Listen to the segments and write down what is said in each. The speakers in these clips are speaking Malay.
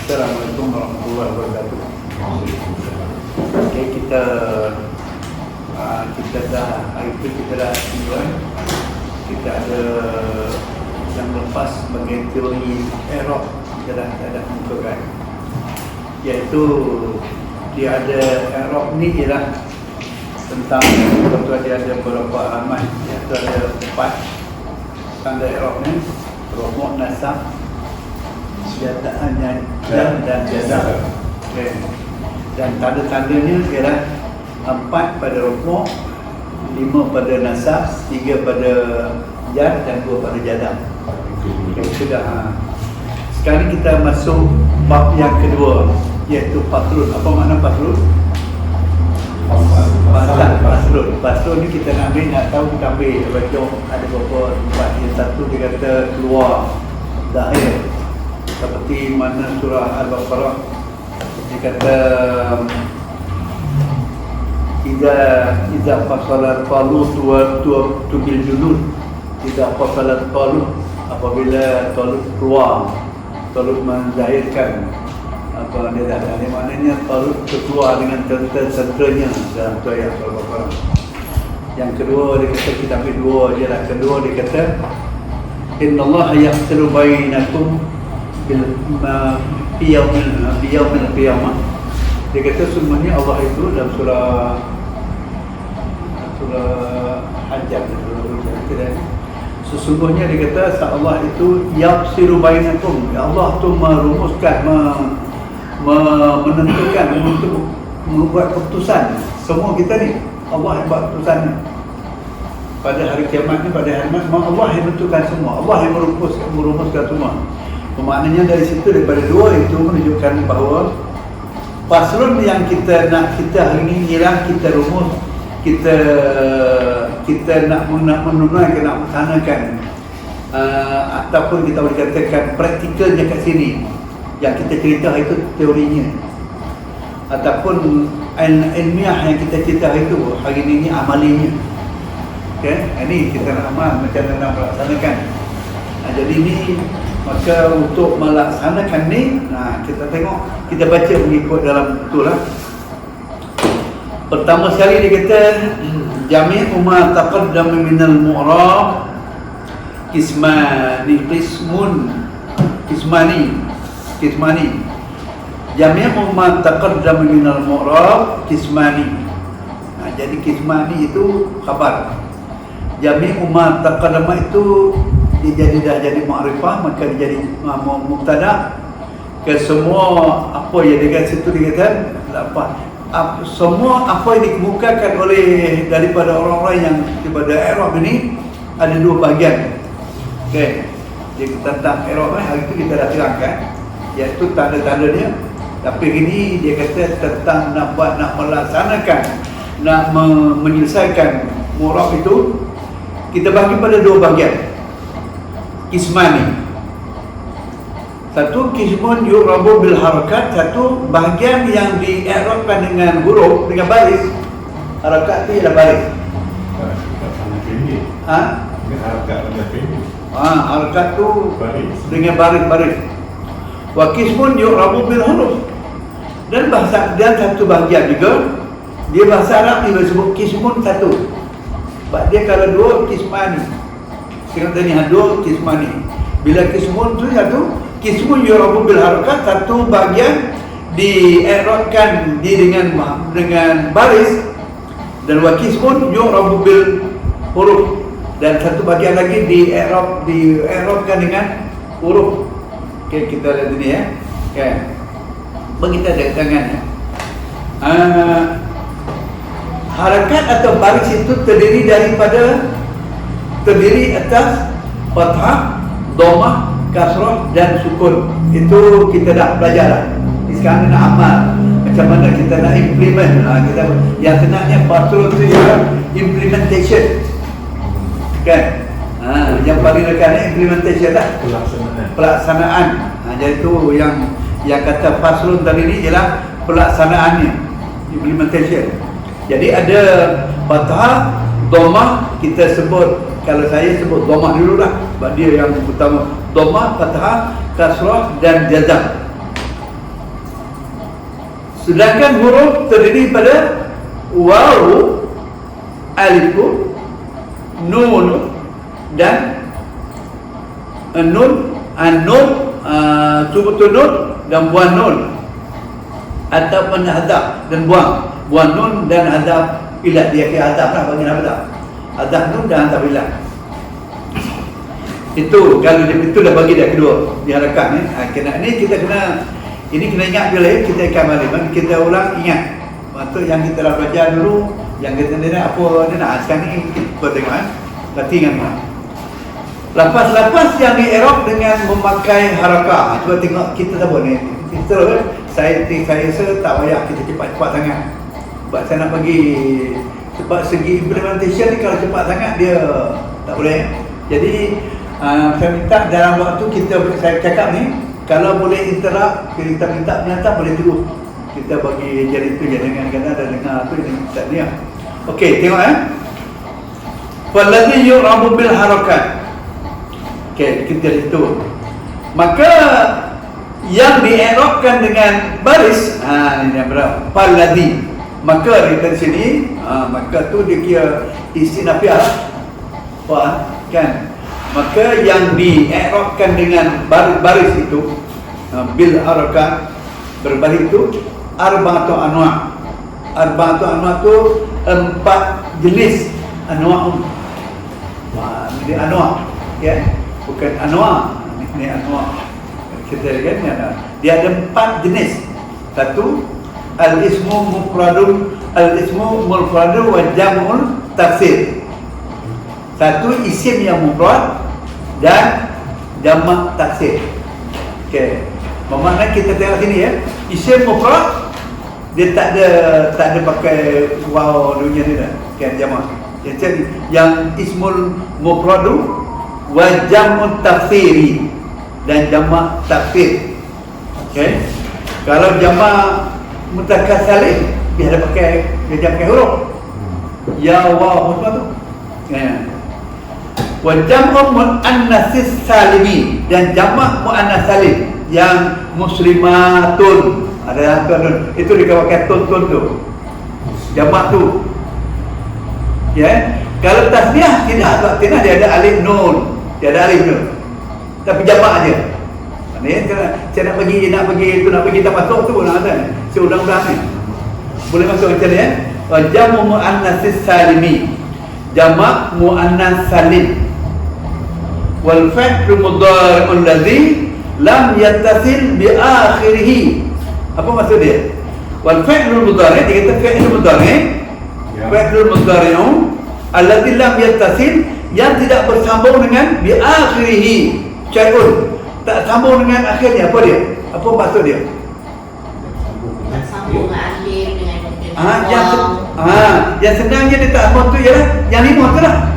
Assalamualaikum warahmatullahi wabarakatuh. Okay, kita dah hari itu kita dah tujuan. Kita ada yang lepas sebagai teori Arab kita dah mukakan, iaitu dia ada Arab ni ialah tentang betul dia ada beberapa halaman, iaitu ada 4 standar Arab ni: rukuk, nasab, senjataan dan jazam. Okay. Dan tanda-tandanya ialah 4 pada rukuk, 5 pada nasab, 3 pada jar dan 2 pada jazam. Okay, sudah. Sekarang kita masuk bab yang kedua, iaitu faslun. Apa makna faslun? Faslun ni kita nak ambil, nak tahu kita ambil baca ada beberapa tempat. Yang satu dia kata keluar zahir, seperti mana surah Al-Baqarah dia kata idza fasalat talut wa tubil junud, idza fasalat talut, apabila talut keluar, talut menzahirkan apa dia dah, maknanya talut keluar dengan tentera-tenteranya dalam ayat Al-Baqarah. Yang kedua dia kata, kita ambil dua je lah. Kedua dia kata innallaha yafsilu bainakum fi yaumil qiyamah. Dia kata sebenarnya Allah itu dalam surah Hajj, sesungguhnya dia kata Allah itu yafsilu bainakum, Allah tu merumuskan, menentukan, untuk membuat keputusan semua kita ni. Allah yang buat keputusan ni pada hari kiamat ni, pada hari kiamat Allah yang menentukan semua, Allah yang merumuskan semua. Maknanya dari situ, daripada dua itu menunjukkan bahawa faslun yang kita nak, kita hari ini ialah kita rumus, kita nak menunaikan, nak melaksanakan, ataupun kita boleh katakan praktikalnya kat sini. Yang kita cerita itu teorinya, ataupun ilmiah yang kita cerita itu hari ini amalinya. Okay? Ini kita nak amal, macam mana nak melaksanakan. Jadi ini, maka untuk melaksanakan ni, kita tengok, kita baca mengikut dalam betul lah. Pertama sekali dia kata jami' ma taqaddama minal mu'rab kismani jami' ma taqaddama minal mu'rab kismani. Jadi kismani itu khabar, jami' ma taqaddama itu dia dah jadi ma'rifah, maka dia jadi mubtada. Ke semua apa yang dia kata situ, dia kata semua apa yang dikemukakan oleh daripada orang-orang yang daripada Arab ini ada dua bahagian. Okey, dia tentang Arab ni hari itu kita dah terangkan, iaitu tanda-tandanya. Tapi ini dia kata tentang nak melaksanakan, nak menyelesaikan mu'rab itu, kita bagi pada dua bahagian. Kismani, satu kismun yu'rabu bil harakat, satu bahagian yang di-i'rabkan dengan huruf, dengan baris. Harakat itu ialah baris. Harakat tu dengan baris-baris. Wa kismun yu'rabu bil huruf, dan satu bahagian juga dia bahasa Arab dia sebut kismun satu. Sebab dia kalau dua kismani. Sekarang tadi dua kismani. Bila kismun tu satu, kismun yu'rabu bil harakat, satu bahagian di-i'rabkan dengan baris, dan wa kismun yu'rabu bil huruf, dan satu bahagian lagi di-i'rabkan dengan huruf. Okey, kita lihat ini ya. Okey. Bagi kita ada tangan ya. Harakat atau baris itu terdiri atas fathah, dhammah, kasrah dan sukun. Itu kita dah belajar lah. Sekarang nak amal, macam mana kita nak implement. Kita yang senangnya faslun itu ialah implementation, kan? Yang paling dekat implementation lah, pelaksanaan. Jadi itu yang kata faslun tadi ni ialah pelaksanaannya, implementation. Jadi ada fathah, dhammah, kita sebut, kalau saya sebut dhammah dulu lah, sebab dia yang utama. Dhammah, fathah, kasrah dan jazam. Sedangkan huruf terdiri pada waw, alif, nun dan nun, subutul nun dan buang nun, ataupun hadaf dan buang nun dan hadaf ilat. Dia kira hadaf lah, bagi hadaf nun dan hadaf ilat. Itu kalau itu dah bagi dah kedua diharapkan kena ni kita kena ingat dulu kita akan balik kita ulang ingat maksud yang kita dah belajar dulu yang kita ni apa ni nak sekarang ni kita tengok berarti ingat lapas yang di Arab dengan memakai harakah. Cuba tengok kita tak buat ni kita saya tak payah kita cepat-cepat sangat sebab saya nak bagi sebab segi implementation ni kalau cepat sangat dia tak boleh. Jadi saya minta dalam waktu saya cakap ni kalau boleh interrupt kita minta penyantar boleh terus kita bagi jadi tu jangan kena ada dengar tu tak dia. Okey tengok walladhi yu'rabu bil harakat. Okey kita itu maka yang di'irabkan dengan baris ini yang berapa walladhi maka di sini maka tu dia kira istinafiah kan. Maka yang di'irabkan dengan baris itu bil harakat berbaris itu arba'atu anwa'. Arba'atu anwa' tu 4 jenis anwa'. Ini anwa' ya, bukan anwa'. Ini anwa'. Kita lihat dia ada 4 jenis. Satu al-ismu mufradun wa jam'ul taksir. Satu isim yang mufrad dan jamak taksir. Okey. Bermakna kita tengok sini ya. Isim mufrad dia tak ada pakai waw dunia ni dah. Kan jamak. Yang ismul mufradu wa jam'ut taksiri dan jamak taksir. Okey. Kalau jamak mutakas salim dia ada pakai huruf. Ya waw apa tu? Ya. Wa jam'u muannatsis salimi dan jamak muannas salim yang muslimatun ada tun itu dikatakan tun tu jamak tu ya. Kalau tasniah tidak dia ada alif nun, dia ada alif nun tapi jamak aja. Ni saya nak bagi kita masuk tu boleh ada seudang-udang ni boleh masuk macam ni wa jam'u muannatsis salimi jamak muannas salim wal fi'lu mudhari'un ladzi lam yattasil bi akhirih. Apa maksud dia? Wal fi'lu mudhari' dia kata fi'lu mudhari' fi'lu mudhari'un alladzi lam yattasil yang tidak bersambung dengan bi akhirih syai'un, tak sambung dengan akhirnya. Apa dia? Apa maksud dia? Tak sambung dengan akhir dengan yang senangnya dia tak sambung tu ialah yang 5 tu lah.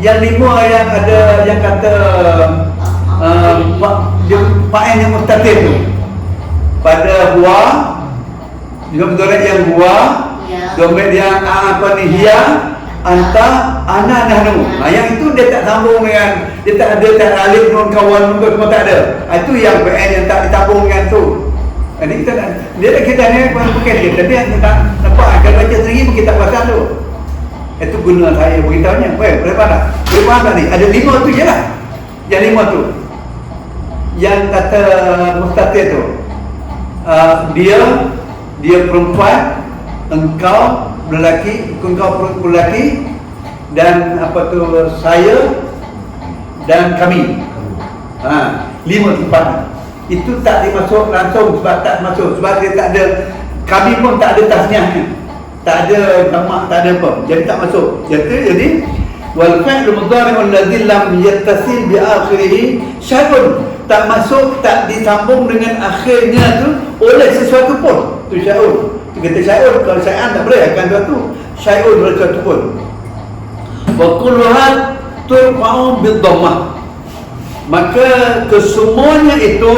Yang 5 yang ada yang kata fa'il yang mustatir tu pada huwa juga mudhari' yang huwa domir yang apa ni hiya anta ana nahnu. Yang itu dia tak sambung dengan dia tak ada alif nun kawan nun semua tak ada. Itu yang fa'il yang tak disambung dengan tu. Ini kita ni bukan kita tapi nampak kalau baca sendiri pun kita pasal tu. Itu guna saya beritahunya. Boleh faham tak ni? Ada 5 tu je lah. Yang 5 tu yang kata mustatir tu dia perempuan, engkau lelaki dan apa tu saya dan kami. 5 tempat itu tak dimasuk langsung sebab tak masuk sebab dia tak ada, kami pun tak ada tasniahnya, tak ada jamak, tak ada apa, jadi tak masuk. Jadi wal fi'lu mudhari'un alladhi lam yattasil bi akhirih syai'un, tak masuk, tak disambung dengan akhirnya tu oleh sesuatu pun. Tu syai'un. Kita syai'un, kalau syai'an tak boleh akan sesuatu. Syai'un oleh sesuatu pun. Wa kulluha turfa'u bid dhammah. Maka kesemuanya itu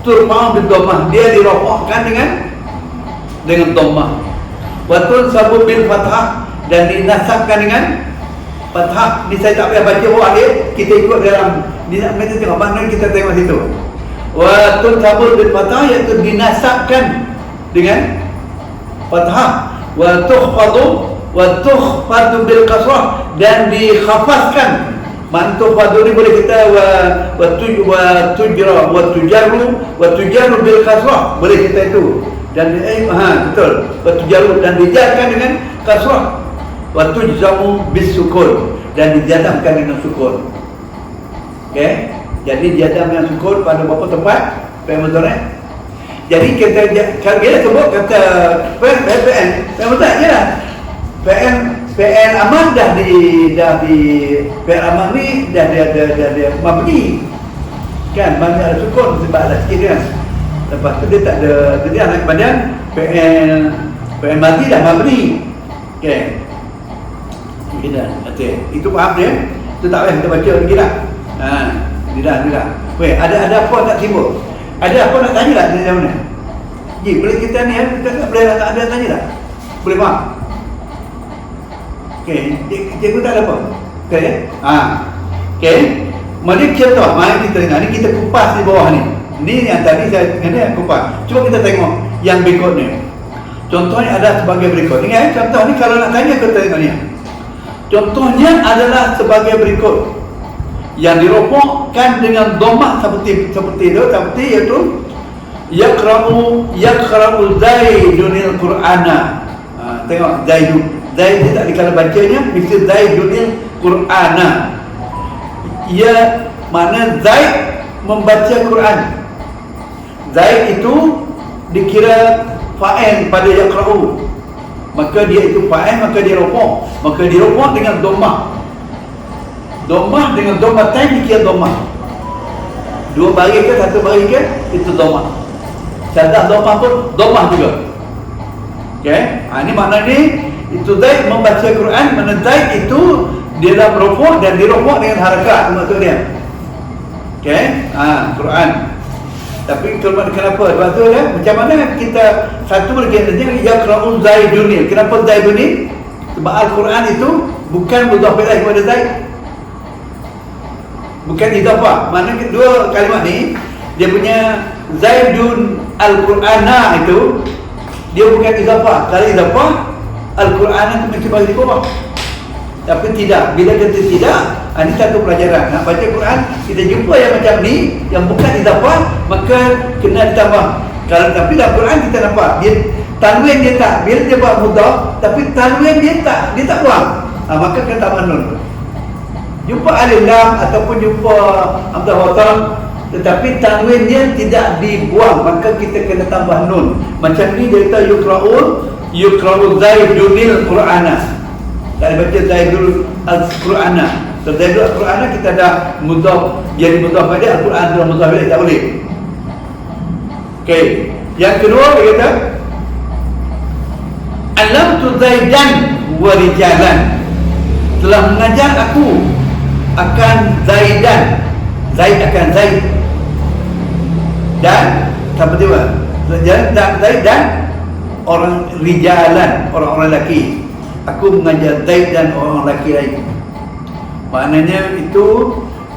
turfa'u bid dhammah, dia dirafa'kan dengan dhammah. Wa tunsabu bil fathah, dan dinasabkan dengan fathah. Ni saya tak payah baca bawah dia, kita ikut dalam ni nak kita tengok mana kita tengok situ. Wa tunsabu bil fathah, iaitu dinasabkan dengan fathah, wa tukhfadu bil kasrah, dan dikhafazkan. Mantu fadu ni boleh kita wa tujarru bil kasrah, boleh kita itu. Dan betul, wa tujarru, dan dijarkan dengan kasrah. Wa tujzamu bis sukun, dan dijadamkan dengan sukun. Okey, jadi dijadam dengan sukun pada beberapa tempat. Faham betul eh? Jadi kita kalau kita sebut kata PN, faham betul je lah. PN aman dah di PN aman ni dah dia mabni. Kan banyak ada sukun sebab ada sikit kan. Lepas tu dia tak ada, dia anak kemudian PN mati dah mabni. Okey. Itu faham dia? Itu tak payah kita baca lagi dah. Tidak. Weh, ada apa nak timbul? Ada apa nak tanya tak dari mana? Ji, boleh kita ni kita tak boleh nak ada tanya tak? Boleh faham? Okey, cikgu tak ada apa? Okey. Okey. Mari kita dengar ni, kita kupas di bawah ni. Ni yang tadi saya kena kupas. Cuba kita tengok yang berikut ni. Contohnya ada sebagai berikut. Ingat contoh ni kalau nak tanya kita tengok ni. Contohnya adalah sebagai berikut. Yang dirofokkan dengan dhammah seperti iaitu yaqra'u zaidunil qur'ana. Tengok zaid tak dikala bacanya mesti zaidunil qur'ana. Ia mana Zaid membaca Quran. Zaid itu dikira fa'il pada yaqra'u, maka dia itu fa'il, maka dia rofok, dengan dhammah. Dhammah dengan dhammatain dikira dhammah. Dua baris ke satu baris ke itu dhammah. Syadah dhammah pun dhammah juga. Okey, ini maknanya itu Zaid membaca Quran, mana Zaid itu dia dah rofok dan dirofok dengan harakat maksud dia. Okey, Quran. Tapi kenapa? Sebab tu ya, macam mana kita satu lagi yang yaqra'u zaidun. Kenapa zaidun ni? Sebab Al-Quran itu bukan mudhaf ilaih kepada Zaid. Bukan idafah. Mana dua kalimat ni dia punya Zaidun Al-Qur'ana itu dia bukan idafah. Kalau idafah Al-Qur'ana itu mesti bagi di bawah. Tapi tidak. Bila kata tidak, ini satu pelajaran. Nak baca Quran, kita jumpa yang macam ni, yang bukan idafah, maka kena ditambah. Kalau tapi dalam Quran kita nampak dia tanwin dia tak, bila dia buat mudhaf, tapi tanwin dia tak buang. Maka kena tambah nun. Jumpa alif lam ataupun jumpa hamzah wasal, tetapi tanwin dia tidak dibuang, maka kita kena tambah nun. Macam ni dia kata yuqra'u zaidunil qur'ana. Tak baca zaidul al-qur'ana. So zaidul al-qur'ana kita dah mudhaf, jadi mudhaf pada al-Quran dalam mudhaf ilaih tak boleh. Okey. Yang kedua dia kata alamtu zaidan wa rijalan. Telah mengajar aku akan Zaidan. Zaid akan Zaid. Dan apa dia? Zaid dan orang rijalan, orang-orang lelaki. Aku mengajar Zaid dan orang lelaki lain. Maknanya itu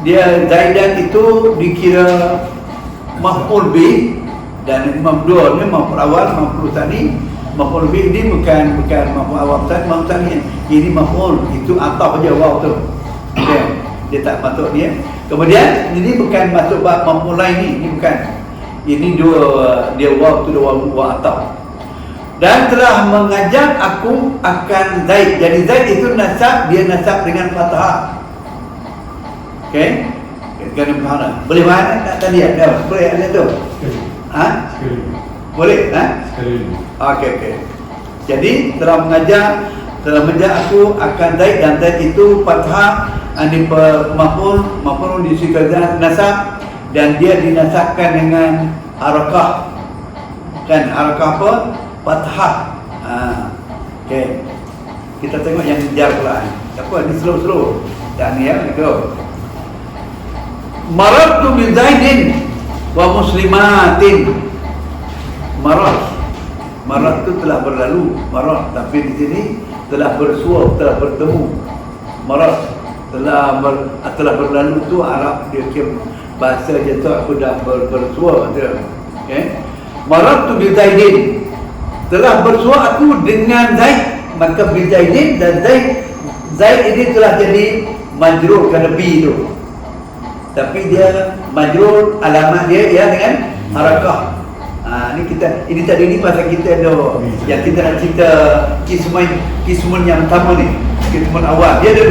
dia Zaidan itu dikira maf'ul bih, dan maf'ul ni maf'ul awal, maf'ul tsani. Maf'ul bih ni bukan maf'ul awal tsani. Ini maf'ul, itu ataf aja waw tu. Okay. Dia tak masuk dia. Kemudian ini bukan masuk bab memulai ni bukan. Ini dua dia waw tu dua waw atau. Dan telah mengajar aku akan Zaid. Jadi Zaid itu nasab, dia nasab dengan fathah. Okey? Kan faham tak? Boleh faham tak tadi ada? Boleh ada tu? Sekali. Boleh, Sekali. Okey. Jadi telah mengajar aku akan Zaid, dan Zaid itu fathah, ini maf'ul disifatkan nasab, dan dia dinasabkan dengan harakah. Kan harakah apa? Fathah. Okey. Kita tengok yang jar pula. Apa ni slow. Dan ni go. Marartu bi Zaidin wa muslimatin. Marat itu telah berlalu, tapi di sini telah bersua, telah bertemu. Marat telah berlalu tu Arab dia kira bahasa je tu aku dah bersua tu. Okey. Marat tu bi Zaidin. telah bersua aku dengan Zaid, maka bizaidin dan Zaid ini telah jadi majrur kerana bi itu, tapi dia majrur alamat dia ya dengan harakah. Ini tadi ni pasal kita ada yang kita nak cerita kismun yang pertama ni, kismun awal. Dia ada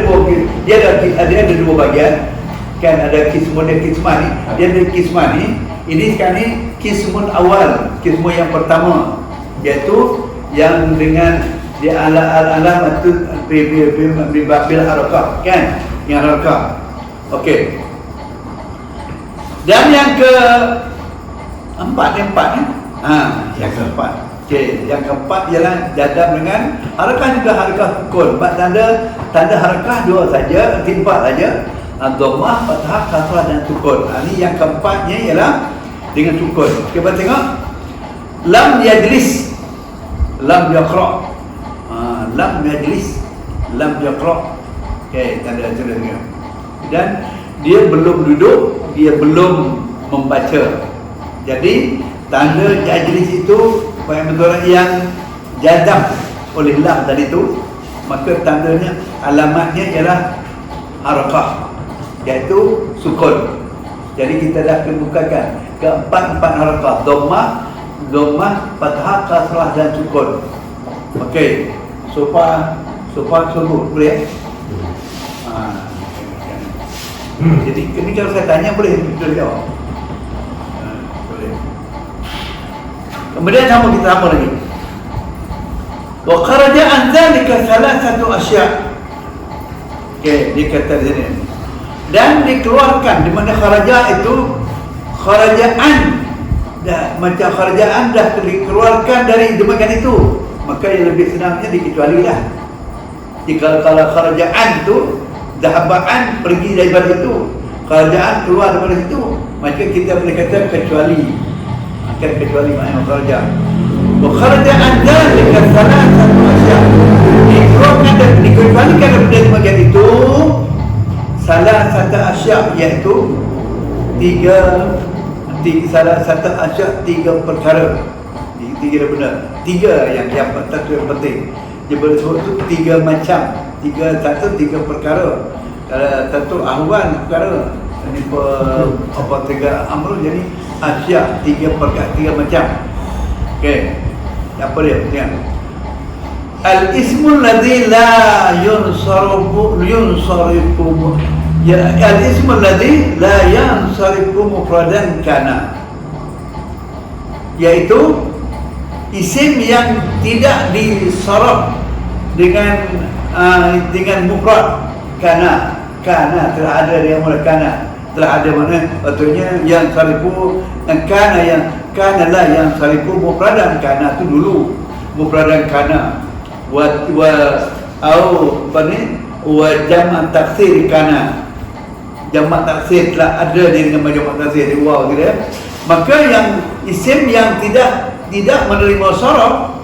dua bahagian kan, ada kismun dan kisman ni. Dia ada kisman ni. Ini sekarang ni kismun awal, kismun yang pertama, iaitu yang dengan dia alamat tu bil harakah kan, yang harakah. Okey. Dan yang keempat ni, yang keempat. Okey, yang keempat ialah jadam dengan harakah, juga harakah sukun. Tanda harakah dua saja, empat saja. Dhammah, fathah, kasrah dan sukun. Ini yang keempatnya ialah dengan sukun. Kita tengok lam yajlis, lam yaqra. Lam yajlis, lam yaqra. Okey, tanda tengok. Dan dia belum duduk, dia belum membaca. Jadi tanda yajlis itu yang jadam oleh lam tadi itu, maka tandanya alamatnya ialah harakah, iaitu sukun. Jadi kita dah kemukakan keempat harakah, dhammah, fathah, kasrah dan sukun. Okey, sofa sungguh boleh. Jadi ini kalau saya tanya boleh jawab. Boleh. Kemudian kita sama lagi. Wa kharaja an dzalika thalathatu asya'. Okey, dikata di sini. Dan dikeluarkan, di mana kharaja itu kharajaan, macam kharajaan dah dikeluarkan dari demikian itu, maka yang lebih senangnya dikecualilah. Jika kalau kharajaan itu dahabaan pergi daripada itu, kharajaan keluar daripada itu, maka kita boleh kata kecuali, akan kecuali makna kharaja. Wa kharaja an dzalika thalathatu asya', dikeluarkan dan dikecualikan daripada demikian itu salah satu asya', iaitu tiga perkara. Tiga benda, yang satu yang penting. Dia boleh sebut tu tiga macam, tiga perkara. Satu ahwal perkara, ini tiga amr, jadi asya', tiga perkara, tiga macam. Okey, apa dia? Tengok. Al-ismul ladzi la yunsarifu al-ismul ladzi la yansarifu mufradan kana, iaitu isim yang tidak disaraf dengan mufrad. Kana telah ada dia mula, kana telah ada mana, artinya yang sarifu kana lah yang sarifu mufradan. Kana tu dulu mufradan kana wa jamak taksir kana, jamak taksir telah ada dia dengan jamak taksir di wow gitu ya. Maka yang isim yang tidak menerima saraf,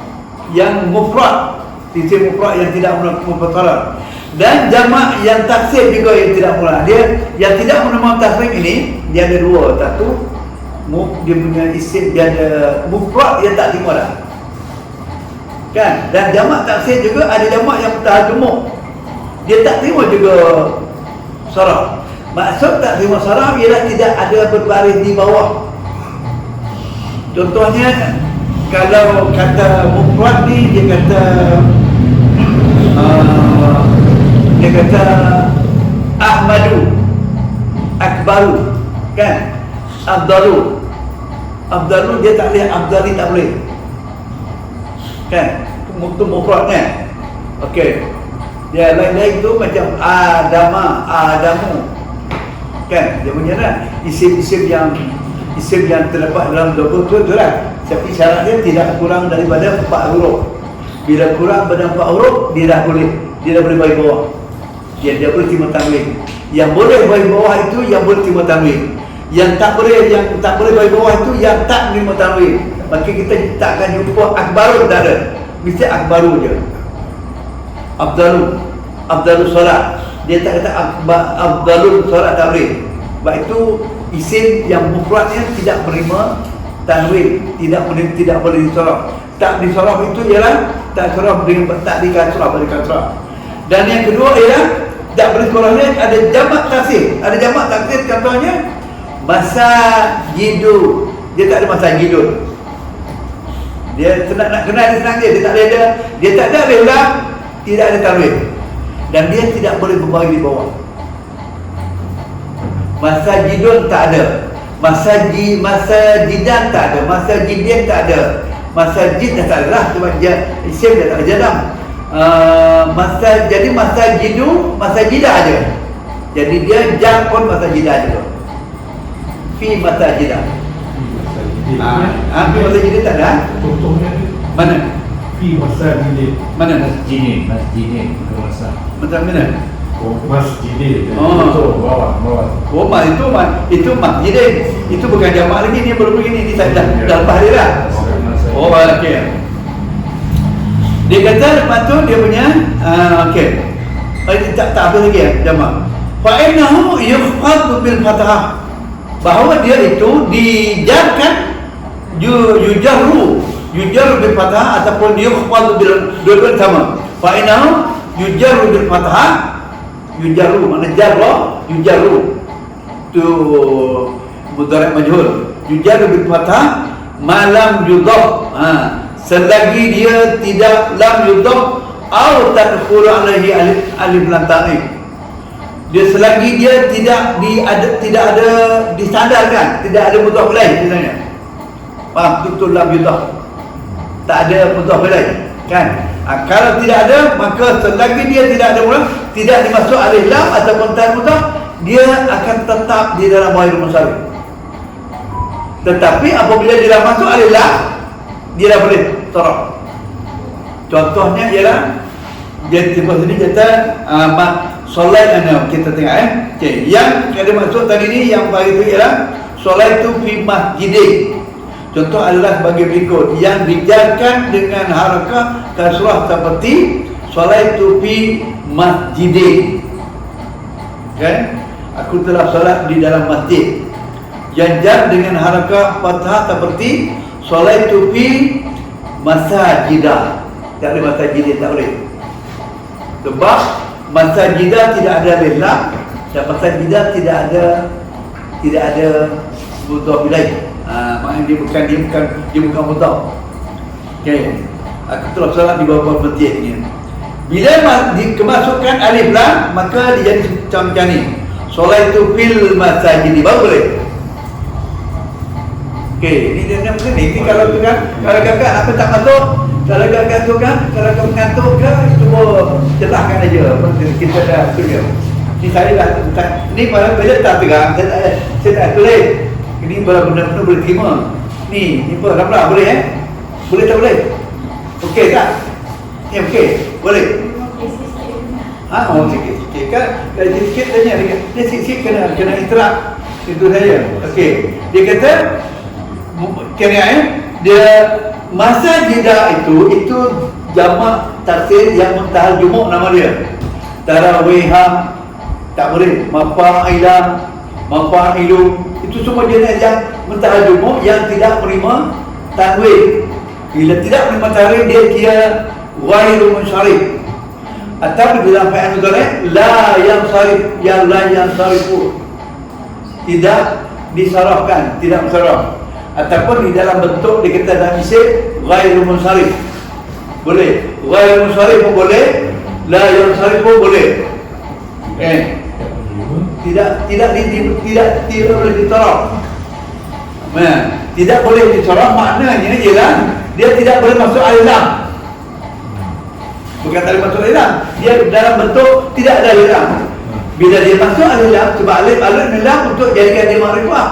yang mufrad, isim mufrad yang tidak menerima saraf, dan jamak yang taksir juga yang tidak menerima. Dia yang tidak menerima taksir ini, dia ada dua. Satu, dia punya isim, dia ada mufrad yang tak terima dah kan, dan jamak taksir juga ada jamak yang tahajumuk, dia tak terima juga saraf. Maksud tak terima saraf ialah tidak ada berbaris di bawah. Contohnya kalau kata mufrad ni, dia kata Ahmadu, Akbaru kan, Abdalu dia tak boleh, Abdali tak boleh kan, itu mufrad kan. Okey, dia lain-lain tu macam Adamu kan, dia punya lah isim yang terdapat dalam double tu lah. Tapi syarat dia tidak kurang daripada 4 huruf. Bila kurang daripada 4 huruf, dia dah boleh bagi bawah. Dia boleh terima tanwin. Yang boleh bagi bawah itu yang boleh terima tanwin. Yang tak boleh bagi bawah itu yang tak menerima tanwin. Maka kita tak akan jumpa Akbaru, tak ada. Mesti Akbaru je. Abdalul solat, dia tak kata Abdalul solat, tak boleh. Sebab itu isim yang mufradnya tidak menerima tanwin, tidak boleh disorot. tak disaraf itu ialah tak saraf dengan tak dikasrah. Dan yang kedua ialah tak boleh sekolahnya ada jamak taksir. Ada jamak taksir contohnya masajidul. Dia tak ada masajidul. Dia nak kenal dia senang dia tak ada lam, tidak ada tanwin. Dan dia tidak boleh berbagi di bawah. Masajidun tak ada. Masajidan tak ada. Masajidin tak ada. Masajid dah tak ada lah sebab dia isim dah tak ada jadam. Jadi masajidu, masajidah aja. Jadi dia jam pun masajidah aja. Fi masajidah. Fi masajidah tak ada. Contohnya Mana? fi masjidin. Mana? Masjidin bukan masa. Macam mana? Masjidin. Oh. Contoh bawah. Oh, itu masjidin. Itu bukan jamak lagi, dia baru begini. Ini saya dah lepas dia lah. Oh, okey. Dia kata lepas tu dia punya okey. Tak habis lagi ya jamak. Fa innahu yukhfad bil fathah. Bahawa dia itu dijarkan yujarru bil fathah ataupun yukhfad bil dua-dua sama. Fa innahu yujarru bil fathah. Yujarru makna jarra, yujarru. Tu mudhari' majhul. Yujarru bil fathah malam yudhaf. Selagi dia tidak lam yudhaf atau tadkhulu alaihi alif lam ta'if. Dia selagi dia tidak ada disandarkan, tidak ada mudhaf ilaih sebenarnya. Faham betul lam yudhaf. Tak ada mudhaf ilaih, kan? Kalau tidak ada, maka selagi dia tidak ada mudhaf, tidak dimasuk alif lam ataupun tan mudhaf, dia akan tetap di dalam ghairul munsharif. Tetapi apabila dia dah masuk alif lam, dia dah boleh saraf. Contohnya ialah dia tiba sini kata solat kita tengok okey, yang ada maksud tadi ni yang bagi tu ialah solat itu fi masjidin. Contoh adalah sebagai berikut yang dijarkan dengan harakah kasrah seperti solat itu fi masjidin. Kan? Aku telah solat di dalam masjid. Yang jar dengan harakah fathah seperti solat itu fi masajidah. Tak ada masajidah, tak boleh. Sebab masajidah tidak ada lam dan masajidah tidak ada mudhaf ilaih. Maknanya dia bukan mudhaf. Okey. Aku telah solat di bawah masjid ni. Bila dikemasukan alif lam, maka dia jadi macam ni. Solat itu fil masajid, baru boleh. Okey, ini dia nak ni kalau tu kan, kalau kakak apa tak masuk, kalau kakak tu kan, kalau kau mengantuk ke, cuba celahkan aja. Kita dah tuju. Ni saya dah ni pada bila tak tegang, saya tak boleh. Ini benar-benar boleh terima. Ni apa ramlah boleh Boleh tak boleh? Okey tak? Ni okey, boleh. Sikit kan? Dari sikit tanya dia sikit kena iterap. Itu saya. Okey. Dia kata dia masa jeda itu jamak taksir yang muntahal jumuk nama dia. Tarawihah tak boleh, mafa'ilun itu semua jenis yang muntahal jumuk yang tidak menerima tanwin. Bila tidak menerima tanwin dia kira ghairul munsharif. Atau dalam fi'il mudhari' la yansharif, yang la yansarifu, tidak disarafkan, tidak munsharaf. Ataupun di dalam bentuk dikata dalam isim ghairul munsharif. Boleh. Ghairul munsharif pun boleh, la yansharif pun boleh. Tidak boleh ditaraf. Tidak boleh ditaraf maknanya ialah dia tidak boleh masuk alif lam. Bukan tak boleh masuk alif lam, dia dalam bentuk tidak ada alif lam. Bila dia masuk alif lam, sebab alif lam untuk jadikan dia makrifah.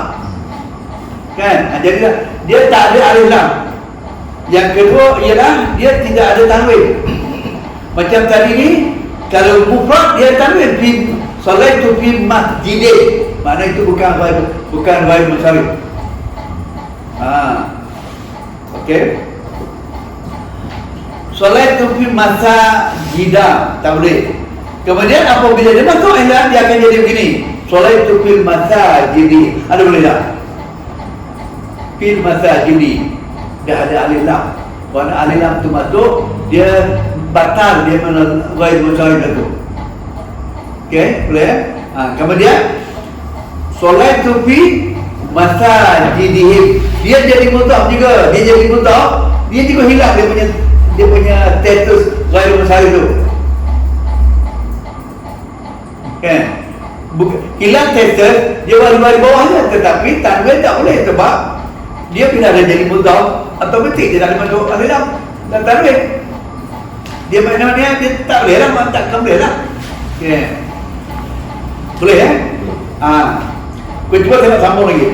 Kan? Jadi dia tak ada alif lam. Yang kedua ialah dia tidak ada tanwin. Macam tadi ni, kalau mufrad dia tanwin fi salaitu fi masjidin. Makna itu bukan ghair munsharif. Okey. Salaitu fi masajidah, tak boleh. Kemudian apabila dia masuk alif dia akan jadi begini. Salaitu fil masajidi. Ada boleh tak? Fil masajidi dah ada alif lam. Warna alilam tu masuk, dia batal, dia ghair musawir itu. Okey, boleh? Kemudian solat tu fi masajidihim, dia jadi mutaf juga, dia juga hilang dia punya status ghair musawir tu. Kan? Hilang status, dia baru-baru bawahnya, tetapi tanwin tak boleh sebab dia bila ada jadi mutaf otomatik dia tak boleh masuk alilam dan tanwin. Dia maknanya dia tak boleh lah, tak boleh lah. Okay. Boleh Kita cuba tengok sambung lagi.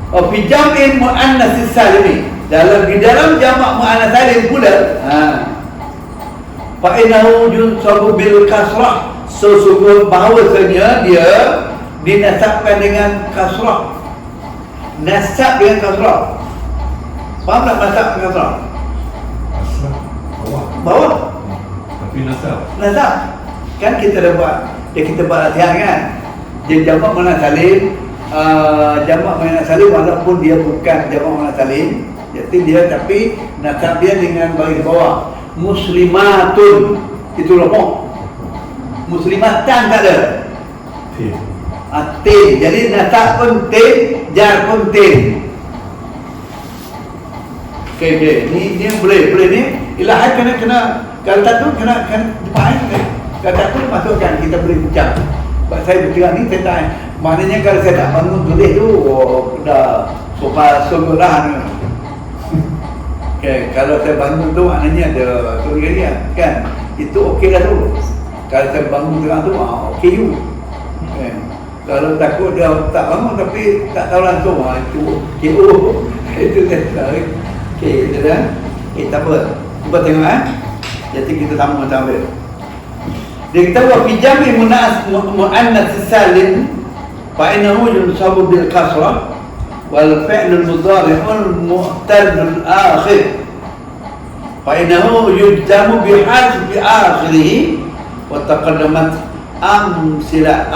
Fi jam'in muannas salim, di dalam jamak muannas salim pula fa innahu yunsabu bil kasrah, sesungguhnya bahawasanya dia dinasabkan dengan kasrah. Nasab dengan kasrah. Faham tak nasab dengan kasrah? Asal Bawah. tapi nasab. Nasab. Kan kita dah buat, kita buat latihan kan. Dia jamak muannas salim, jamak muannas salim walaupun dia bukan jamak muannas salim, tapi nasab dia dengan baris bawah. Muslimatun itu lomok. Muslimatan tak ada. Tin. Jadi nasab pun tin, jar pun tin. Okey. Ni boleh ni. Ilahat kena kalau tak tu kena dipahami. Kalau tak tu masukkan, kita boleh bincang. Sebab saya berkira ni saya tak, maknanya kalau saya tak bangun tulis tu dah sofa sungguh dah ni. Okay, kalau saya bangun tu maknanya ada tulis dia kan. Itu okey dah tu. Kalau saya bangun tengah tu okey you. Okay. Kalau takut dia tak bangun tapi tak tahu langsung itu saya tahu. Okey, kita dah. Tak apa. Cuba tengok Jadi kita sama-sama. Dia kata wa fi jam'i muannas salim fa innahu yunsabu bil kasrah wal fi'l al mudhari'ul mu'tal al akhir fa innahu yujzamu bi harfi akhirih wa taqaddamat amsilat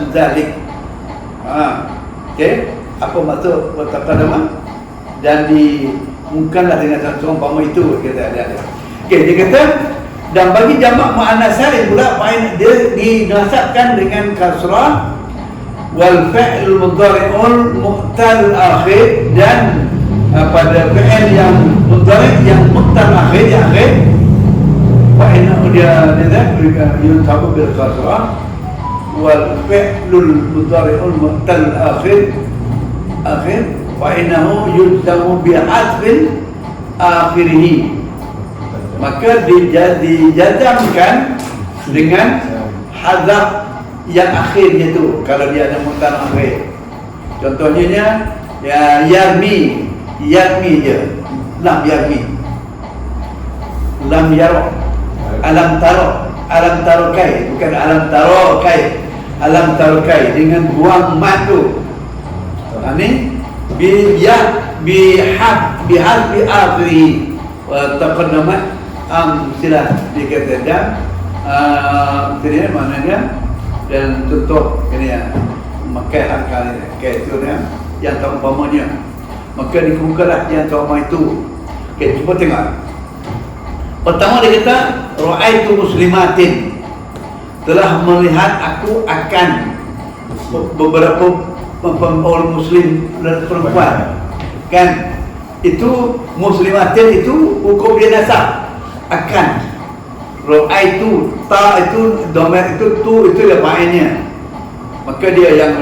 dzalik. Okey, apa maksud wa taqaddamat? Dan bukanlah dengan satu umpama itu kita ada. Okey, dia kata dan bagi jamak muannas salim pula dia dinasabkan dengan kasrah wal fi'l mudhari'ul mu'tal akhir, dan pada fi'il yang mudhari' yang mu'tal akhir fa innahu dia yunsabu bil kasrah wal fi'lul mudhari'ul mu'tal akhir fa innahu yujzamu bi hadfil akhirih, maka dijazamkan dengan hazaf yang akhirnya tu kalau dia ada mu'tal akhir. Contohnya yarmi je, lam yarmi, lam yaro, alam taro kai, bukan alam taro kai dengan buang mat tu. Ini bi harfi akhiri wa taqaddamat amsilah, dikatakan ini maknanya dan contoh ini memakai akal itu yang tak umpamanya, maka dikemukalah yang tak umpama itu. Okey, cuba tengok. Pertama dia kata ra'aitu muslimatin, telah melihat aku akan beberapa orang muslim dan perempuan. Kan itu muslimatin itu hukum dia nasab akan. Ra'aitu ta itu dhamir itu tu itu dia fa'ilnya, maka dia yang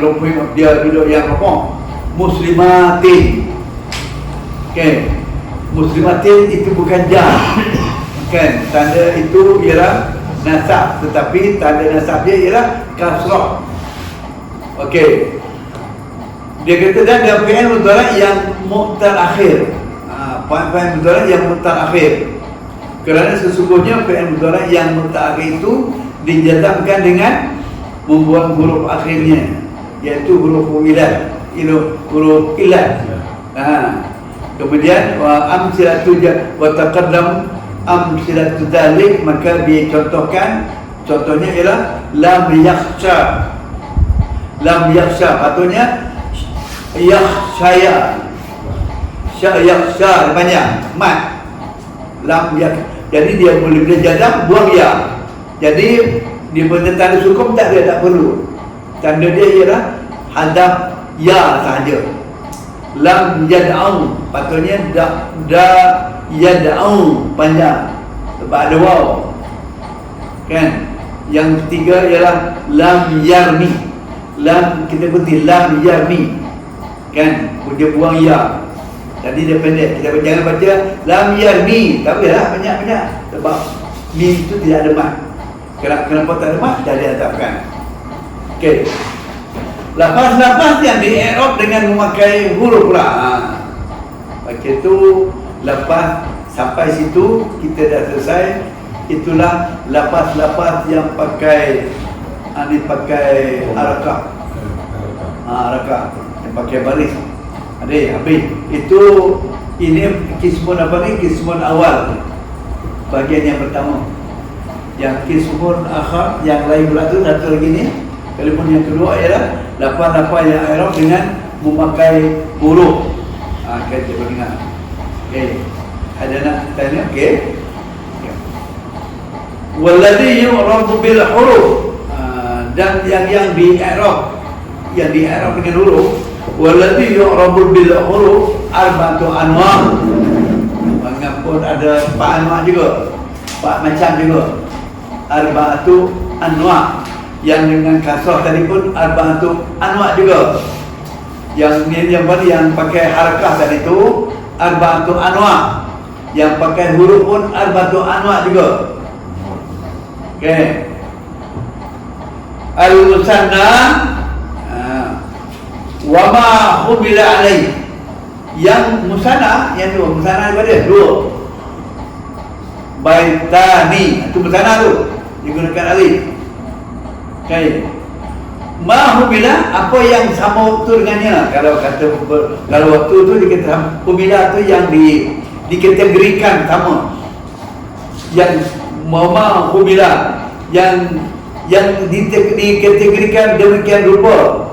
dia duduk yang apa? Muslimatin. Okey, muslimatin itu bukan jar. Kan tanda itu ialah nasab, tetapi tanda nasab dia ialah kasrah. Okey, dia kata dan dia fi'il mudhari' yang mu'tal akhir. Fi'il mudhari' yang mu'tal akhir, kerana sesungguhnya fi'il mudhari' yang mu'tal akhir itu dijazamkan dengan membuang huruf akhirnya, iaitu huruf ilah, huruf ilah. Kemudian wa amsilatu wa taqaddam amsilatu dzalik, maka dicontohkan contohnya ialah lam yakhsha. Lam yakhsha patutnya yakhshaya, yakhsha panjang mat. lam ya. Jadi dia boleh bila jazam buang ya. Jadi dia punya tanda sukum tak ada, tak perlu. Tanda dia ialah hadaf ya sahaja. Lam yad'u, patutnya da yad'u panjang sebab ada waw. Kan? Yang ketiga ialah lam yarmi. Lam kita putih lam yarmi. Kan? Dia buang ya. Jadi dia pendek. Kita jangan baca lam yarmi. Tak bolehlah banyak-banyak sebab mi itu tidak ada mat. Kenapa tak ada mat? Dah dihatapkan. Okey. Lafaz-lafaz yang di-i'rab dengan memakai huruf pula. Baca tu lafaz sampai situ kita dah selesai. Itulah lafaz-lafaz yang pakai pakai harakah. Harakah yang pakai baris. Habis. Itu ini kismun apa ni? Kismun awal. Bahagian yang pertama. Yang kismun akhir yang lain pula tu satu lagi ni. Kalimat yang kedua ialah lafaz-lafaz yang i'rab dengan memakai huruf. Kita dengar. Okey. Ada nak tanya? Okey. Walladhi yu'rabu bil huruf. Dan yang di-i'rab dengan huruf. Walladhi yu'rabu bil huruf arba'atu anwa'. Mengapun ada 4 anwa' juga. 4 macam juga. Arba'atu anwa'. Yang dengan kasrah tadi pun arba'atu anwa' juga. Yang ni yang mana yang pakai harakah tadi tu arba'atu anwa'. Yang pakai huruf pun arba'atu anwa' juga. Okey. Al-musanna wa ma humila alaih. Yang musanna, yang dua musanna ada dua. Baitani, itu musanna tu digunakan alif. Okey. Ma humila, apa yang sama waktu dengannya. Kalau waktu tu dikata humila tu yang dikategorikan sama. Yang ma humila yang dikategorikan demikian rupa.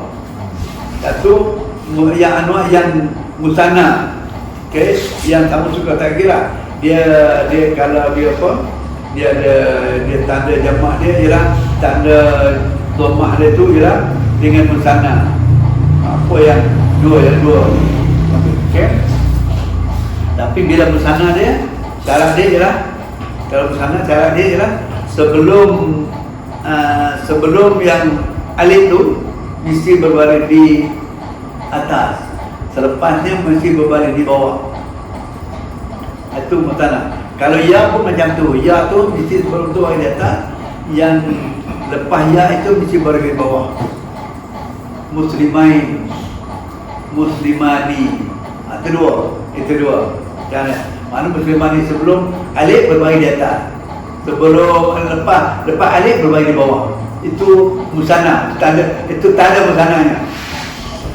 Satu yang yang musanna. Okey, yang kamu suka tak kira. Dia kalau dia apa? Dia tanda jamak dia ialah tanda dhammah dia tu ialah dengan musanna. Apa yang dua. Okey. Tapi bila musanna dia, cara dia ialah kalau musanna cara dia ialah sebelum yang alif tu mesti berbaris di atas, selepasnya mesti berbaris di bawah. Itu musanna. Kalau ya pun macam tu, ya tu mesti sebelum tu di atas, yang lepas ya itu mesti berbaris di bawah. Muslimain, muslimani. Itu dua. Jangan mana muslimani sebelum alif berbaris di atas. Sebelum lepas alif berbaris di bawah. Itu musanna, tanda musannanya.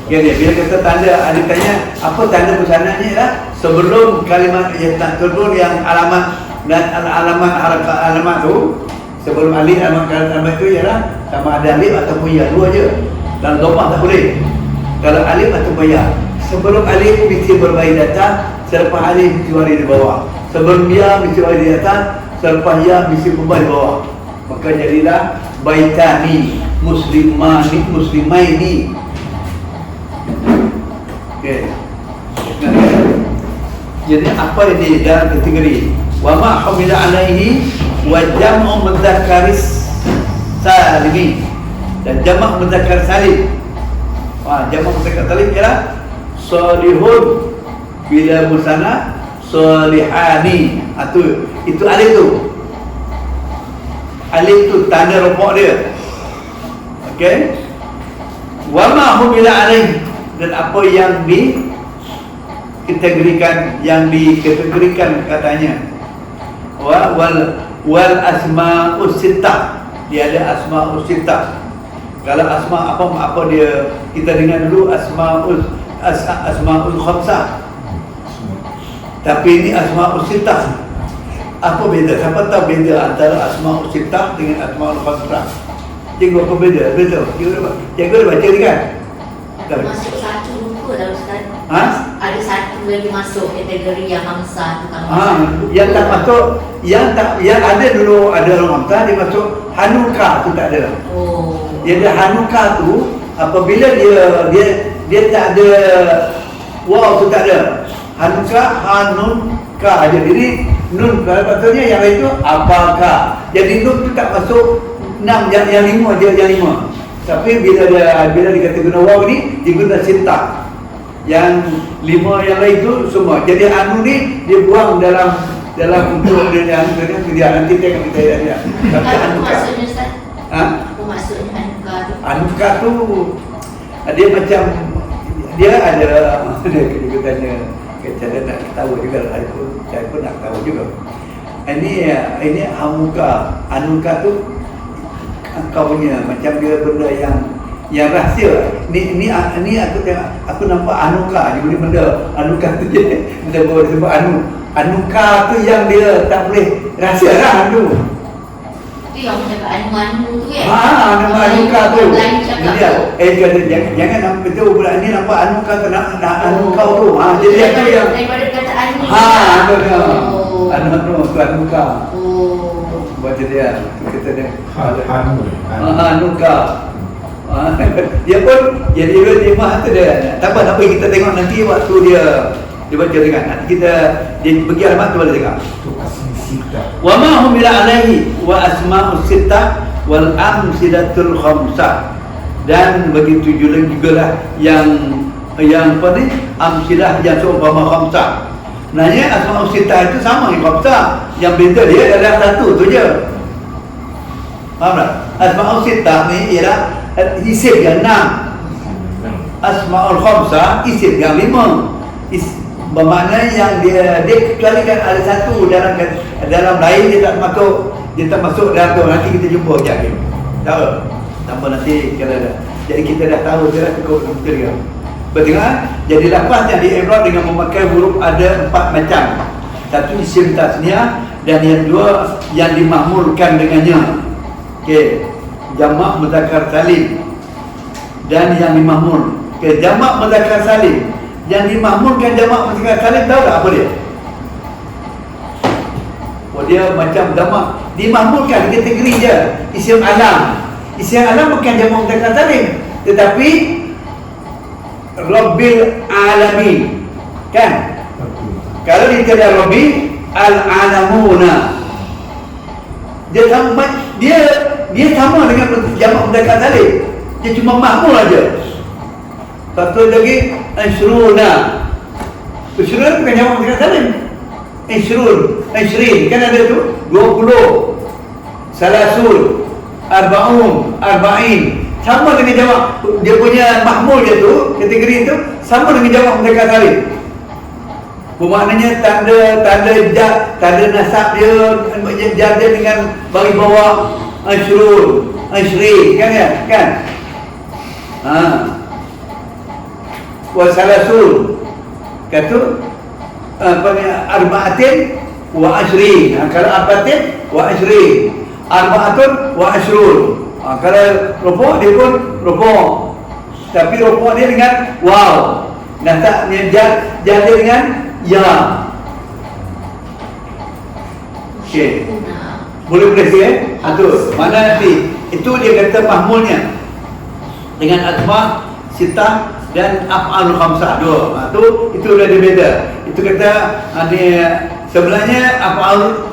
Jadi bila kita tanda, ada tanya apa tanda musannanya ialah sebelum kalimat yang tertulis yang alamat dan alamat tu, sebelum alif alamat tu ialah sama ada alif ataupun ya, dua je. Dan dhammah tak boleh. Kalau alif ataupun ya, sebelum alif mesti berbaris di atas, selepas alif mesti berbaris di bawah. Sebelum ya mesti berbaris di atas, selepas ya mesti berbaris di bawah. Maka jadilah baitani, muslimani, muslimaini. Okey. Jadi apa ini dalam kategori wa ma humila alaihi wa jam'u mudzakkaris salimi dan jamak mudzakkar salim. Jamak mudzakkar salim ialah salihun bila musanna salihani. Itu alif tu. Alif tu tanda rofak dia. Okey. Wa ma humila alaihi, dan apa yang dikategorikan katanya. Wal asma'us sittah, dia ada asma'us sittah. Kalau asma apa dia, kita dengar dulu asma'ul khamsah. Tapi ini asma'us sittah. Apa beza? Siapa tahu beza antara asma'us sittah dengan asma'ul khamsah? Cikgu apa beza? Betul. Cikgu dah baca ni kan? Masuk satu buku dah Ustaz. Ada satu lagi masuk kategori yang hamzah tukang Yang tak masuk, yang ada dulu ada orang hamzah, dia masuk hanuka tu tak ada. Oh. Dia ada hanuka tu apabila dia tak ada waw tu tak ada. Hanuka, hanunka aja. Jadi nun patutnya yang lain tu apakah. Jadi nun tu tak masuk 6, yang 5 je, yang 5. Tapi bila dikata guna waw ni, dia guna sintak. Yang 5 yang lain tu semua. Jadi anu ni dia buang dalam untuk dia nanti tengok kita dia. Apa maksudnya Ustaz? Apa maksudnya hanuka tu? Hanuka tu dia macam dia ada dia tanya cara nak tahu juga saya pun nak tahu juga. Ini hanuka tu kau punya macam dia benda yang rahsia. Ni aku tengok, aku nampak anuka ni benda anuka tu dia sebab anuka tu yang dia tak boleh rahsia lah tu. Itu yang cakap anu tu kan? Nama anuka tu. Lain cakap Kata jangan nampak tu pula ni nampak anuka tu anuka tu. Jadi aku yang daripada kata anu. Anu tu anuka. Baca dia kita dia anuka. Dia pun jadi timah tu dia. Tak apa kita tengok nanti waktu dia baca dengan nanti dia pergi alamat tu boleh tengok. Itu asli sita. Wa ma hum ila alaihi wa asma'us sittah wal amsilatul khamsah. Dan begitu juga lah yang apa ni amsilah yang seumpama khamsah. Sebenarnya asma'us sittah itu sama dengan khamsah. Yang beza dia adalah satu tu je. Faham tak? Asma'us sittah ni ialah isim yang 6. Asma'ul khamsah isim yang 5. Bermakna yang dia kecualikan ada satu dalam lain dia tak masuk dalam tu. Nanti kita jumpa sekejap lagi. Tahu? Tanpa nanti kalau ada. Jadi kita dah tahu dia dah cukup dia. Bertengah jadi lafaz yang di-i'rab dengan memakai huruf ada 4 macam. Satu isim tasniah dan yang dua yang dimahmulkan dengannya. Okey. Jamak mudzakkar salim dan yang dimahmul. Okey, jamak mudzakkar salim. Yang dimahmulkan jamak mudzakkar salim tahu tak apa dia? Dia macam jamak dimahmulkan kategori je. Isim alam. Isim alam bukan jamak mudzakkar salim, tetapi Rabbil alamin. Kan? Kalau dikatakan Rabbi al-alamuna. Dia sama dengan jamak mudzakkar salim. Dia cuma mahmul aja. Satu lagi asyruna. Asyruna bukan jamak mudzakkar salim. Ashrin kan ada tu 20. Salasul, arba'in. Sama dengan jamak dia punya mahmul dia tu, kategori tu sama dengan jamak mudzakkar salim. Bermaknanya tanda nasab dia jar dia dengan bagi bawah asyrun, asyri kan? Wa salasul. Kata apa ni arba'atin wa asyri. Kalau arba'atin wa asyri. Arba'atun wa asyrun. Kalau rupuk dia pun rupuk. Tapi rupuk dia dengan waw. Nasab dia jar dia dengan ya. Okey. Boleh sih mana nanti itu dia kata mahmulnya dengan asma sitah dan af'alul khamsah dua. Itu dah beda. Itu kata ni sebenarnya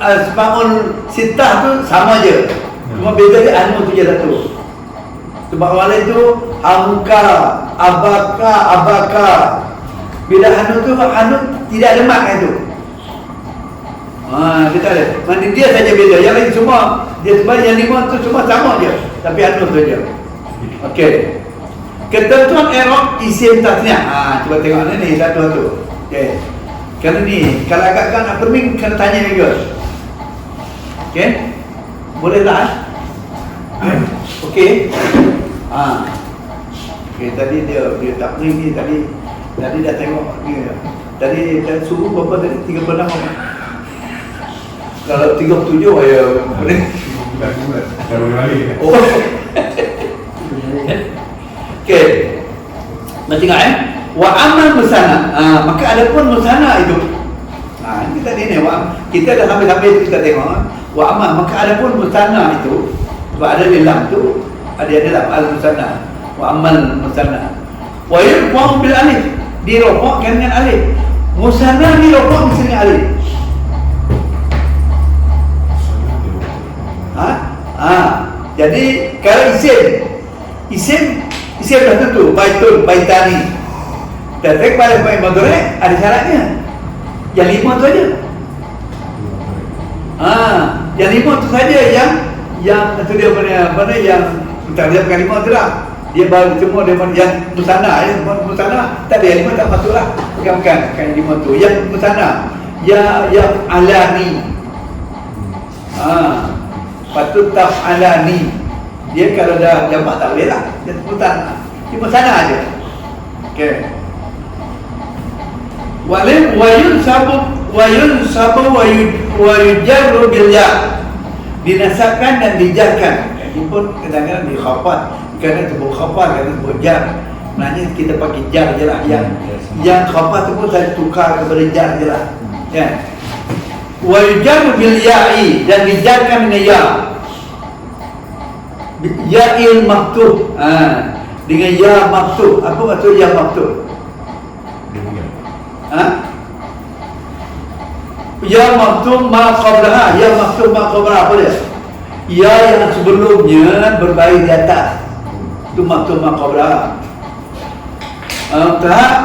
asmaul sitah tu sama je. Cuma beza dia anu tu je satu. Sebab wala itu hamka, abaka. Bila anu tu tidak ada mak itu. Dia tak ada. Mana dia saja beza. Yang lain semua dia sebab yang 5 tu semua sama je. Tapi anu tu je. Okey. Ketentuan i'rab isim tasniah. Cuba tengok ni satu-satu. Okey. Kerana ni kalau agak-agak nak perming kena tanya juga. Okey? Boleh tak? Okey. Okey, tadi dia tak perming ni tadi dah tengok ni. Tadi suhu berapa tadi? 36 apa? Kalau 37 ya boleh. Dah balik. Oh. Okey. Nak tengok wa amal musannad. Maka ada pun musana itu. Ini tadi ni kita dah sampai kita tengok wa amma, maka ada pun musana itu. Sebab ada di dalam tu, ada dalam al-musana wa amal musana. Wa yurfa'u bil alif, dirofakkan dengan alif. Musana dirofak mesti dengan alif. Jadi kalau isim dah tentu baitun, baitani. Tapi pada baik mudhari' ada syaratnya. Yang 5 tu aja. Yang 5 tu saja yang itu dia mana yang tak dia kalimah tu lah. Dia baru semua dia yang musana, tak ada yang 5 tak patutlah. Bukan kan 5 tu. Yang musana, yang alani. Patut taf'alani. Dia kalau dah jamak tak boleh lah. Dia sebutan cuma sana aja. Okey. Wayun sabu wa yujarru bil ya. Dinasabkan dan dijarkan. Ini pun kadang-kadang dikhafat. Kadang sebut khafat, kadang sebut jar. Maknanya kita pakai jar je lah. Yang khafat tu pun saya tukar kepada jar je lah. Ya. Wa yujarru bil ya'i, dan dijarkan dengan ya. Ya'il maktub. Dengan ya maktub. Apa maksud ya maktub? Ya maktub ma qablaha. Ya maktub ma qablaha apa dia? Ya yang sebelumnya berbaris di atas. Itu maktub ma qablaha.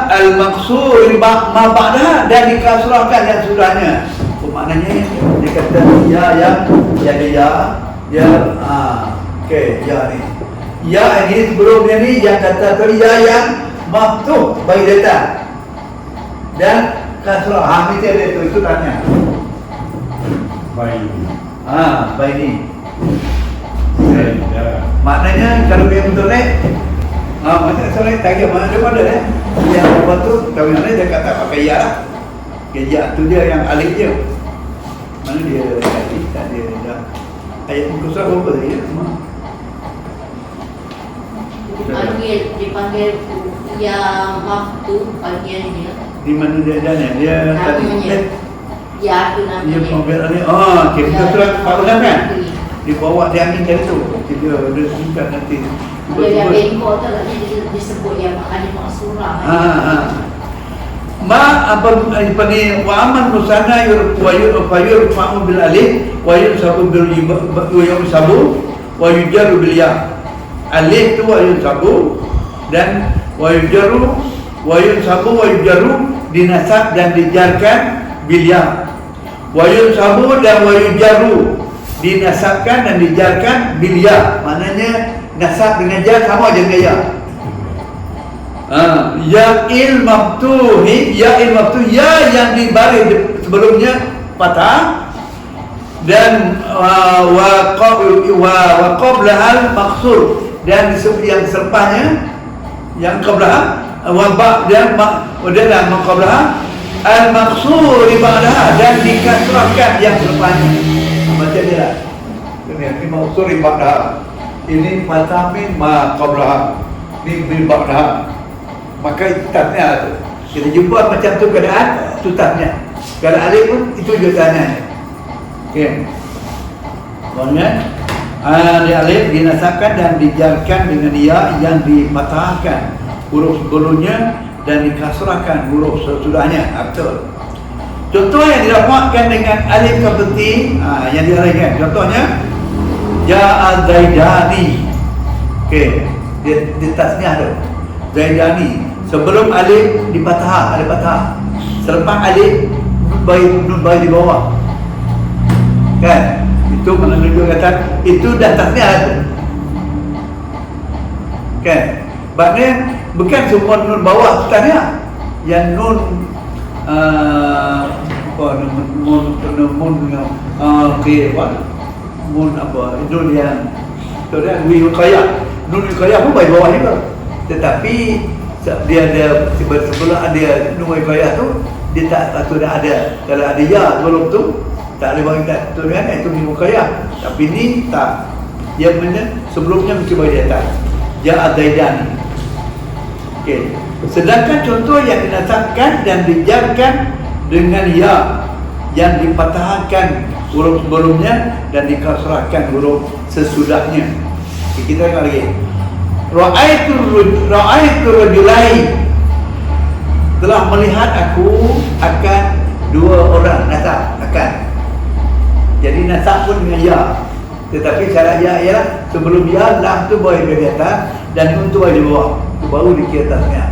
Al-maqsur ma ba'daha, dan dikasrahkan yang sudahnya. Maknanya dia kata ya yang jadi ya okey, ya ni. Ya ini sebelumnya ni yang kata tadi ya yang maktub bagi data. Dan kasrah dia itu tanya. Baik. Baik ni. Ya. Maknanya kalau dia betul ni macam soalnya tanya mana dia pada yang buat tu tahu yang ni dia kata pakai ya lah. Ya tu dia yang alif dia. Mana dia tadi tak dia dah ayat muka surat berapa tadi ya? Dipanggil ya maktub bagian dia. Di mana dia dan dia tadi ya tu namanya. Dia panggil ni okey muka surat apa kan? Dibawa dia ambil dari tu. Dia singkat nanti. Dia bengkok tu lagi disebut yang alif maksurah. Apa ni wa aman musana yurfa'u bil alif wa yunsabu bil wa yujarru bil ya. Alif tu wa yunsabu dan wa yujarru dinasab dan dijarkan bil ya. Wa yunsabu dan wa yujarru dinasabkan dan dijarkan bil ya. Maknanya nasab dengan jar sama je dengan ya. Ya'il maftuhi, ya'il maftuh, ya yang dibaris sebelumnya patah, dan wa qablahal maksur, dan yang selepasnya yang qablah wa ba' dan dalam qablah al maksur ba'daha, dan dikasrahkan yang selepasnya. Macam dia lah. Ini maksur ba'daha. Ini patah min ma qablah. Ini bil ba'daha. Maka itu tatnya tu. Kita jumpa macam tu keadaan, tu tatnya. Kalau alif pun itu juga tatnya. Okey. Kemudian di alif dinasabkan dan dijarkan dengan ya yang dipatahkan huruf sebelumnya dan dikasrahkan huruf sesudahnya. Betul. Contoh yang didapatkan dengan alif seperti yang diarahkan. Contohnya ya az-zaidani. Okey, dia tasniah tu. Zaidani. Sebelum alif di fathah, ada fathah. Selepas alif nun bayi di bawah. Kan? Itu menunjuk kata itu dah tasniah tu. Kan? Maknanya bukan semua nun bawah tasniah. Yang nun mun apa? Nun yang tu dia wiqayah. Nun wiqayah pun bayi bawah juga. Tetapi dia ada sebelum ada nun wiqayah tu dia tak patut dah ada. Kalau ada ya sebelum tu tak boleh bagi tak tu kan itu nun wiqayah. Tapi ni tak. Yang mana sebelumnya mesti bagi di atas. Ja az-zaidani. Okey. Sedangkan contoh yang dinasabkan dan dijarkan dengan ya yang dipatahkan huruf sebelumnya dan dikasrahkan huruf sesudahnya. Kita tengok lagi. Ra'aitu rajulain, telah melihat aku akan dua orang, nasab akan. Jadi nasab pun dengan ya. Tetapi syarat ya ialah sebelum ya lam tu boleh di atas dan nun tu di bawah. Itu baru dikira tasniah.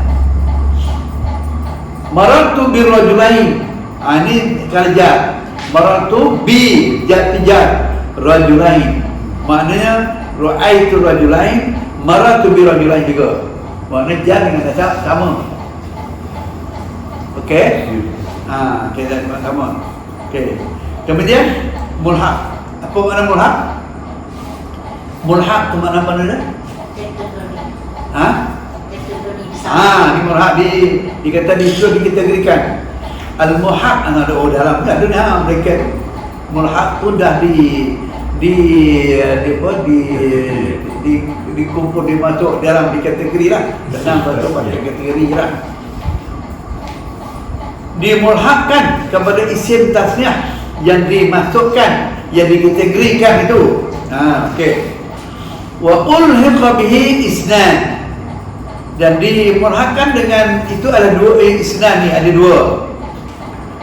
Marartu bir rajulain. Ini kerja. Marartu bi jatijat rajulain. Maknanya ra'aitu rajulain, marartu bi rajulain juga. Maknanya jar dengan nasab sama. Okey? Okey, dah sama. Okey. Kemudian mulhaq. Apa makna mulhaq? Mulhaq tu makna apa dia? Ni mulhaq dikata dikategorikan. Al-mulhaq ada dalam dunia mereka mulhaq tu dah dikumpul dimasuk dalam dikategori lah. Senang masuk pada kategori lah. Dimulhaqkan kepada isim tasniah yang dimasukkan, yang dikategorikan itu. Okey. Wa ulhiqa bihi isnan, dan dimulhaqkan dengan itu ada dua isnan ni, ada dua.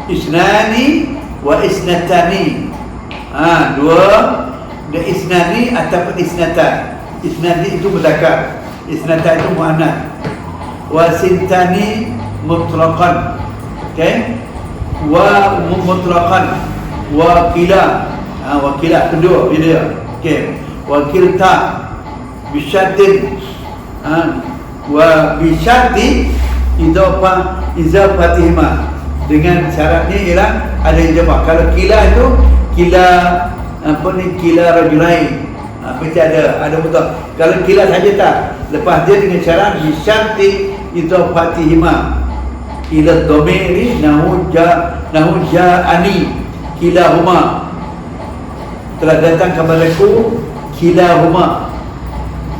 Isnani wa isnatani. Dua, dan isnani ataupun isnatan. Isnani itu muzakkar, isnatan itu muannas. Wa sintani mutlaqan. Okey. Wa mutlaqan wa qila. Wa qila kedua bila. Okey. Wa kilta bisyatin. Wa bisyati izafatihma, dengan syaratnya ialah ada ijabah. Kalau kila itu kila kila rajulain, mesti ada betul. Kalau kila saja tak, lepas dia dengan syarat bisyati izafatihma ila dhamiri nahu ja'ani kilahuma, telah datang kepadaku kilahuma,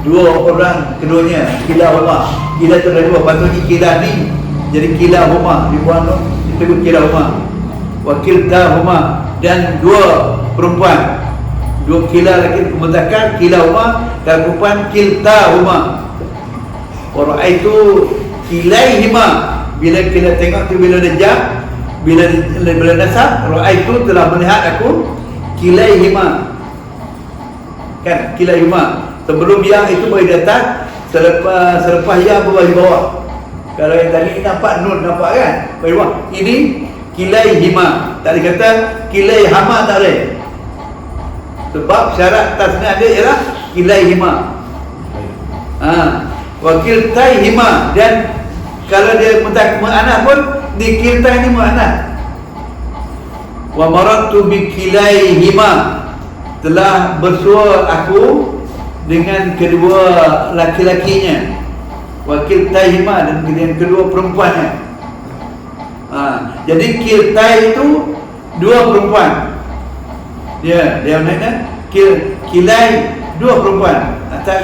dua orang keduanya. Kilahuma, kila tu ada dua, patutnya kila ni jadi kilahuma, dibuang tu disebut kilahuma. Wa kiltahuma, dan dua perempuan, dua kila lagi muzakkar kilahuma, dan perempuan kiltahuma. Wa ra'aitu kilaihima, bila kita tengok tu bila dia bila nasab, ra'aitu telah melihat aku kilaihima, kan kilaihima. Sebelum ya itu boleh di atas, selepas ya boleh di bawah. Kalau yang tadi nampak nun, nampak kan boleh bawah. Ini kilaihima, tak dikata kilaihama, tak boleh, sebab syarat tasniah dia ialah kilaihima. Wa kiltaihima, dan kalau dia muannas pun di kilta ini muannas. Wa marartu bi kilaihima, telah bersua aku dengan kedua laki-lakinya. Wa kiltaihima, dan dengan kedua perempuannya. Jadi kilta itu dua perempuan. Dia makna kilai dua perempuan. Atau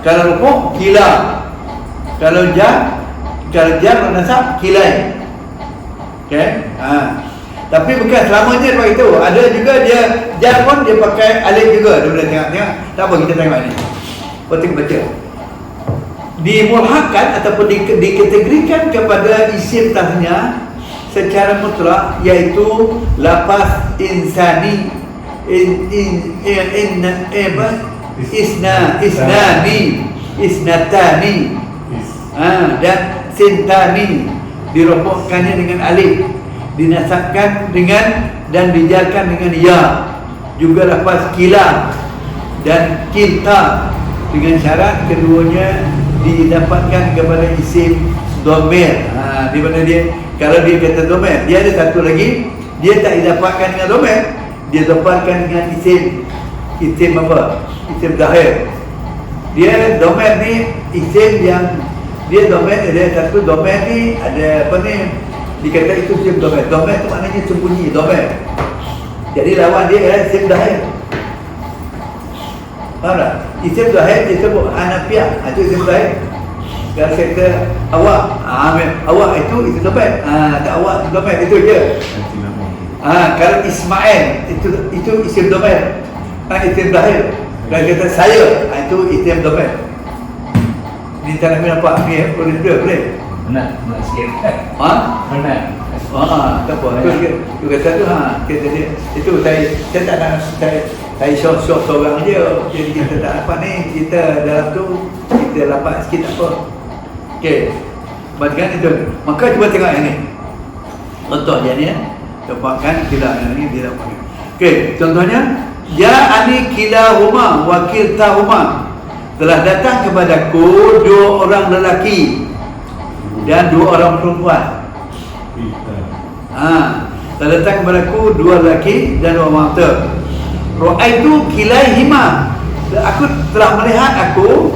kalau rukuk kila, kalau jar nasab kilai. Okey. Tapi bukan selamanya dia pakai itu. Ada juga dia jar pun dia pakai alif juga. Dia boleh tengok. Tak apa, kita tengok ni. Kita baca. Dimulhaqkan ataupun dikategorikan kepada isim tasniah secara mutlak, iaitu lafaz insani, isnani, isnatani, dan sintani, dirofokkannya dengan alif, dinasabkan dengan dan dijarkan dengan ya. Juga lafaz kila dan kilta, dengan syarat keduanya didapatkan kepada isim dhamir. Di mana dia, kalau dia kata dhamir, dia ada satu lagi, dia tak didapatkan dengan dhamir, dia dapatkan dengan isim apa? Isim zahir. Dia dhamir ni isim yang dia dhamir, ada satu dhamir ni ada apa ni, dikata itu isim dhamir. Dhamir tu maknanya sembunyi, dhamir. Jadi lawan dia adalah isim zahir. Faham tak? Isim zahir disebut hanafiah, itu isim zahir. Kalau saya kata awak, awak itu dompet. Tak awak itu dompet, itu je. Kalau Ismail itu isim dompet. Isim lahir. Kalau kata saya, itu isim dompet. Ni tak nak nampak ni, boleh. Nak sikit. Ha? Nak. Tak apa. Tu kata tu kata dia. Itu saya tak nak saya show seorang je. Jadi kita tak dapat ni, kita dalam tu kita dapat sikit tak apa. Okey. Macam itu. Maka cuba tengok yang ni. Contohnya ni dapatkan kila ni dia dapat. Okey, contohnya ja'ani kilahuma wa kiltahuma. Telah datang kepadaku dua orang lelaki dan dua orang perempuan. Telah datang kepadaku dua lelaki dan dua wanita. Ra'aitu kilaihima. Aku telah melihat aku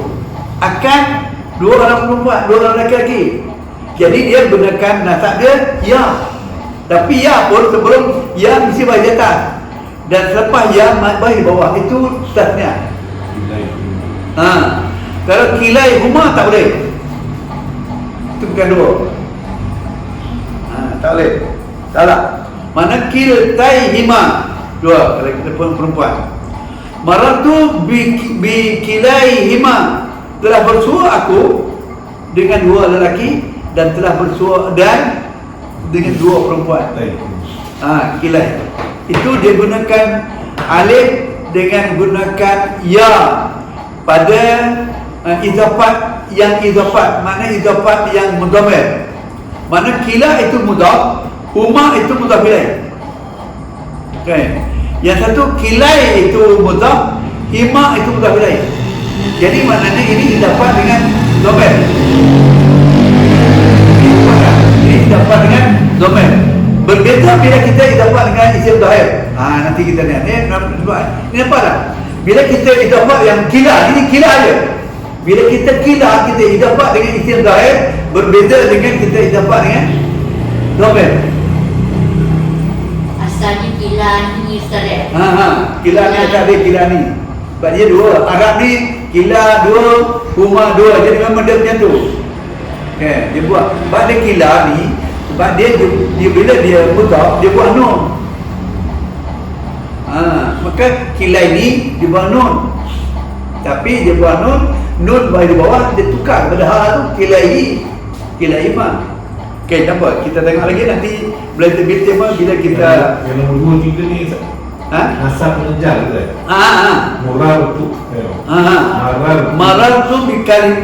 akan dua orang perempuan, dua orang lelaki. Jadi dia gunakan nasab dia ya. Tapi ya pun sebelum ya mesti bagi atas. Dan selepas ya bagi bawah, itu tasnya. Kalau kilai huma tak boleh. Itu bukan dua. Tak boleh. Salah. Mana kiltai hima. Dua, kalau kita perempuan. Maratu bi kilai hima. Telah bersua aku dengan dua lelaki dan telah bersua dan dengan dua perempuan. Kilai. Itu dia gunakan alif dengan gunakan ya pada idafat yang idafat. Mana idafat yang mudhamir. Mana kila itu mudhaf, huma itu mudhaf ilaih. Okay. Yang satu kilai itu mudhaf, hima itu mudhaf ilaih. Jadi maknanya ini didapat dengan dhamir. Ini didapat dengan dhamir. Berbeza bila kita didapat dengan isim zahir. Nanti kita lihat ni. Ini apa dah? Bila kita didapat yang kila, ini kila aja. Bila kita kila, kita didapat dengan isim zahir, berbeza dengan kita didapat dengan dhamir. Asalnya kila ni Ustaz ya? Kila ni tak ada kila ni. Sebab dia dua. Arab ni kila dua, huma dua. Jadi memang dia macam tu. Okay, dia buat. Sebab dia kila ni, sebab dia bila dia mudhaf, dia buat nun. Maka kila ni dia buat nun. Tapi dia buat nun bagi di bawah, dia tukar pada hal tu kila imam. Okey, tak apa. Kita tengok lagi nanti bila terbit tema bila kita yang nombor 2, 3 ni nasab mengejar ke? Moral tu. Maral tu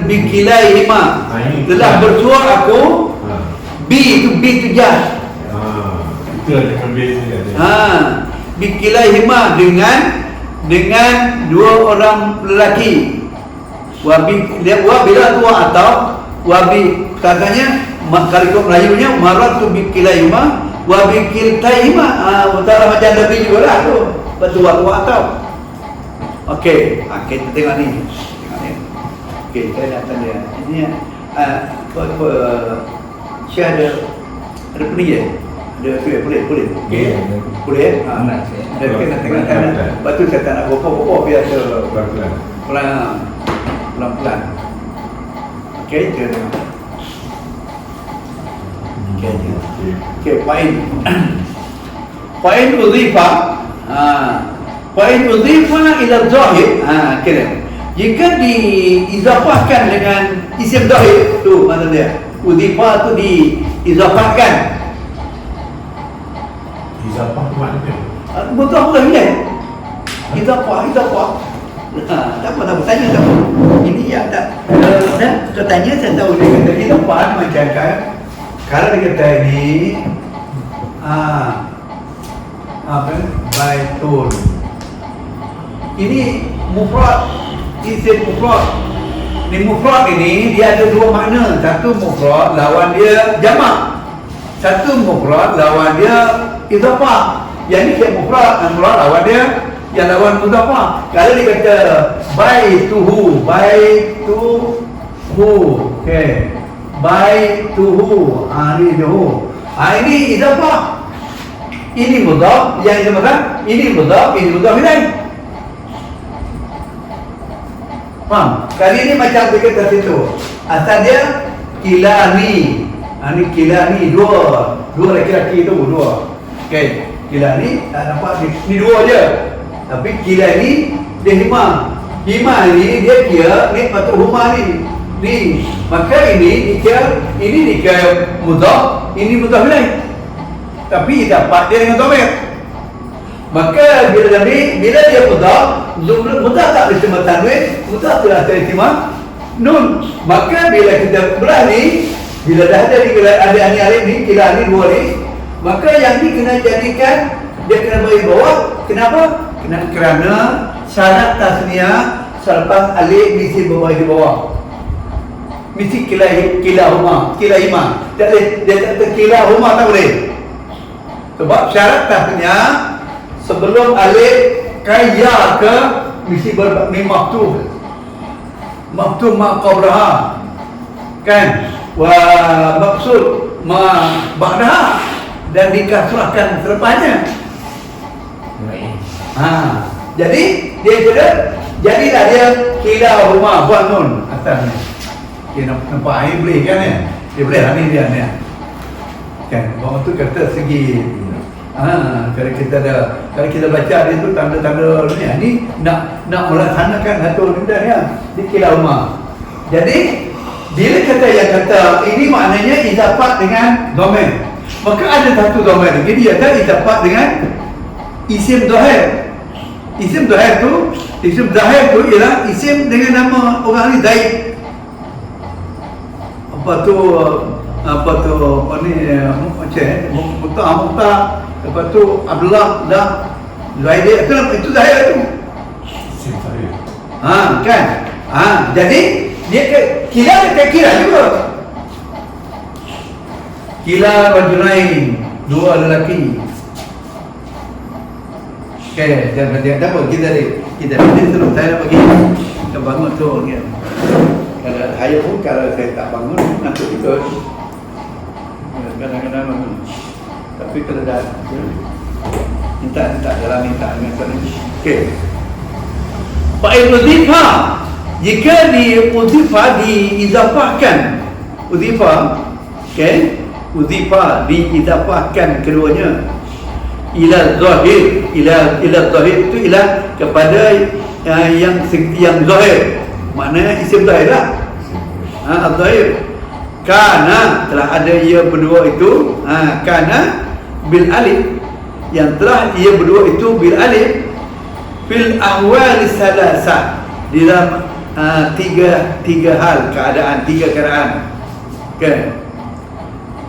bikilai imam. Telah bersua aku bi tu jas. Itu yang berbeza dia. Bikilai imam dengan dua orang lelaki. Bila dua atau wabi katanya kalau Melayunya maratu bikilaihima wa bikiltaihima. Utara macam lebih juga lah tu. Betul atau. Okey, kita tengok ni. Okey, saya datang dia. Ini apa Syah ada peninggi. Ada tu ya, boleh. Okey. Boleh. Ada kena tengok kan. Batu saya tak nak bopok biar pelan-pelan. Okey, kita tengok. Okey, poin udhifa. Poin udhifa ila zahir. Kira jika diizafahkan dengan isim zahir tu maksud dia. Udhifa tu diizafahkan. Izafah tu maknanya Betul ilaih. Izafah. Tak apa nak bertanya tak apa. Ini ya tak. Saya tanya saya tahu dia kata izafah macam kan. Kalau dia kata ini baitun. Ini mufrad, isim mufrad. Ini mufrad ini dia ada dua makna. Satu mufrad lawan dia jamak. Satu mufrad lawan dia idhafah. Yang ni dia mufrad lawan dia yang lawan mudhafah. Kalau dia kata baituhu. Okey. Baituhu. Ini juhu. Ini idhafah. Ini mudhaf, yang idhafah. Ini mudhaf ilaih. Faham? Kali ni macam dia kata situ. Asal dia kilani. Ni kilani dua lelaki-lelaki tu dua. Okey, kilani tak nampak ni dua je. Tapi kilani dia lima. Lima ni dia kira ni patut rumah ni. Maka ini dikira mudhaf, ini mudhaf ilaih. Tapi dapat dia dengan dhamir. Maka bila dia mudhaf tak bersama tanwin, mudhaf telah terima nun. Maka bila kita belah ni, bila dah ada ni alif ni, kila ni dua ni, maka yang ni kena jadikan, dia kena bagi bawah. Kenapa? Kerana syarat tasniah selepas alif mesti berbaris di bawah. Mesti kilahuma. Tak boleh dia kata kilahuma, tak boleh. Sebab syarat tasniah sebelum alif kaya ke mesti bermaktub ma qabraha, kan? Wa maksud ma ba'daha, dan dikasrahkan selepasnya. Jadi dia kira jadilah dia kilahuma buat nun atasnya. Dia nampak air boleh kan ya? Dia boleh lah ni dia ni. Kan? Bahawa tu kata segi kalau kita baca dia tu tanda-tanda ni nak melaksanakan satu benda ya, di kilahuma. Jadi bila kata ini maknanya idafat dengan dhamir. Maka ada satu dhamir lagi, dia ada idafat dengan isim zahir. Isim zahir tu ialah isim dengan nama orang ni Zaid. Apa ni Mukhtar, lepas tu Abdullah dah Zaid, itu Zahir tu. Kan? Jadi dia kira juga. Kila rajulain, dua lelaki. Okey, jangan apa kita terus saya nak pergi kita bangun tu kan. Kalau saya pun kalau saya tak bangun nak ikut. Kadang-kadang bangun. Tapi kalau dah minta dalam minta dengan sana. Okey. Fa'il udhifa, jika diidafahkan, okey, udhifa diidafahkan keduanya ila zahir, ila zahir itu ila kepada yang zahir, maknanya isim zahir lah. Zahir kana telah ada ia berdua itu, kana bil alif, yang telah ia berdua itu bil alif fil ahwal salasah, di dalam tiga hal keadaan, tiga keadaan. Okey,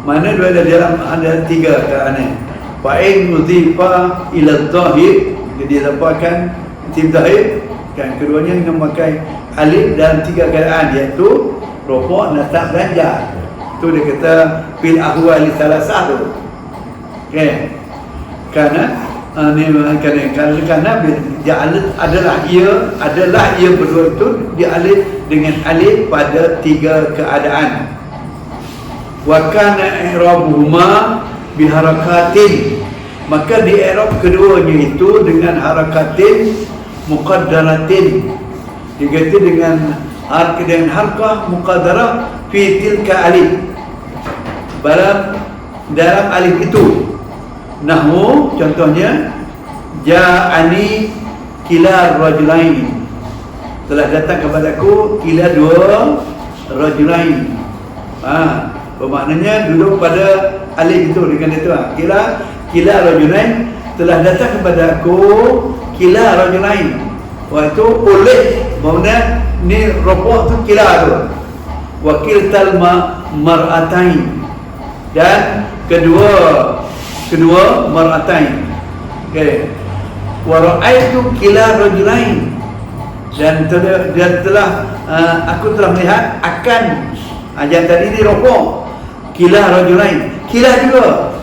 mana dua dalam ada tiga keadaan. Fa'in mudhifa ila zahir, jadi dapatkan isim zahir kan, keduanya dengan memakai alif dalam tiga keadaan, iaitu rafa', nasab dan jar. Tu dia kata fil ahwal salasah tu. Okey, kerana adalah ia berdua itu dialif dengan alif pada tiga keadaan. Wa kana i'rabuhuma biharakatin, maka di i'rab keduanya itu dengan harakatin muqaddaratin, diganti dengan harkah muqaddarah fi tilka alif, dalam alif itu. Nahwu contohnya ja'ani kila rajulain, telah datang kepadaku kila dua rajulain. Bermaknanya duduk pada alif itu dengan itu. Kila rajulain, telah datang kepadaku kila rajulain. Waktu oleh maksudnya ni rafa' tu kila tu. Wa kiltal mar'atain, dan kedua mar'atain. Okey. Wa ra'aitu kila rajulain, dan telah aku telah melihat akan yang tadi ni rafa' kila rajulain, kila juga.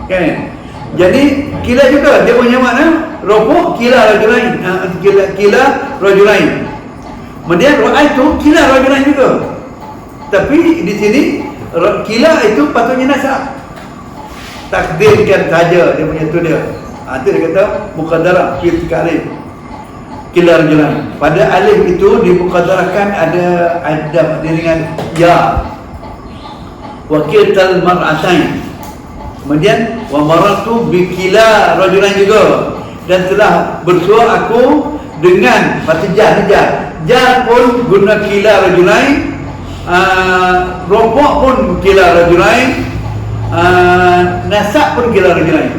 Okey. Jadi kila juga dia punya makna rafa' kila rajulain, kila rajulain. Kemudian ra'aitu kila rajulain juga. Tapi di sini kila itu patutnya nasab, takdirkan saja dia punya tu dia. Itu dia kata muqaddarah fi alif. kila rajulan. Pada alif itu dimuqaddarahkan ada dengan ya. Wa kiltal mar'atain. Kemudian wa marartu bi kila rajulan juga, dan telah bersua aku dengan fatijah jar pun guna kila rajulain, rofok pun kila rajulain, nasab pun kila rajulain.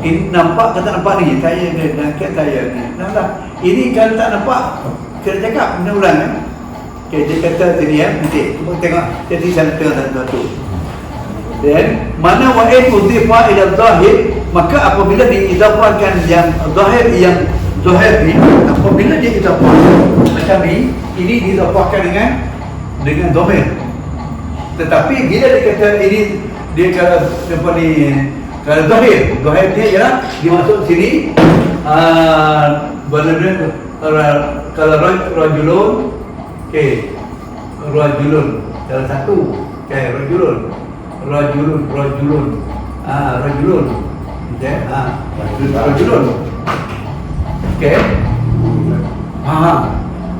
Ini nampak ke tak nampak ni? Saya nak saya ni. Nampak. Ini kalau tak nampak, kena cakap, kena ulang kan? Okay, dia kata tadi nanti tengok jadi sana tengah satu. Dan mana wa'in udhifa ila zahir, maka apabila diidafahkan yang zahir ni, apabila dia idafahkan macam ni, ini diidafahkan dengan dhamir. Tetapi bila dia kata ini, dia kalau apa ni, kalau zahir dia ialah dimasuk sini kalau rajulun, okey, rajulun salah satu, okey, rajulun, okey, rajulun, okey.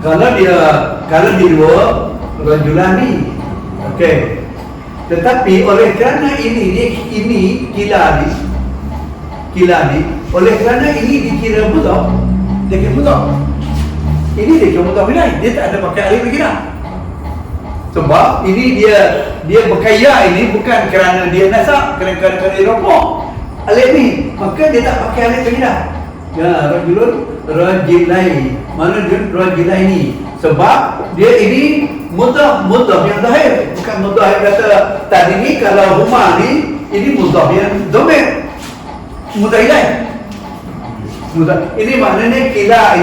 Kalau dia dua rajulani, okey. Tetapi oleh kerana ini kila ni, oleh kerana ini dikira mudhaf, dia kira mudhaf. Ini dia kira mudhaf ilaih, dia tak ada pakai alif lagi dah. Sebab ini dia berkaya ini bukan kerana dia nasab, kerana dia rofok alif ni, maka dia tak pakai alif lagi dah. Ya, rajulun rajilaini. Mana dia rajilaini? Sebab dia ini mudhaf yang zahir, bukan mudhaf yang kata tadi ni. Kalau huma ni, ini mudhaf yang dhamir, mudhaf ilaih. Ini maknanya kila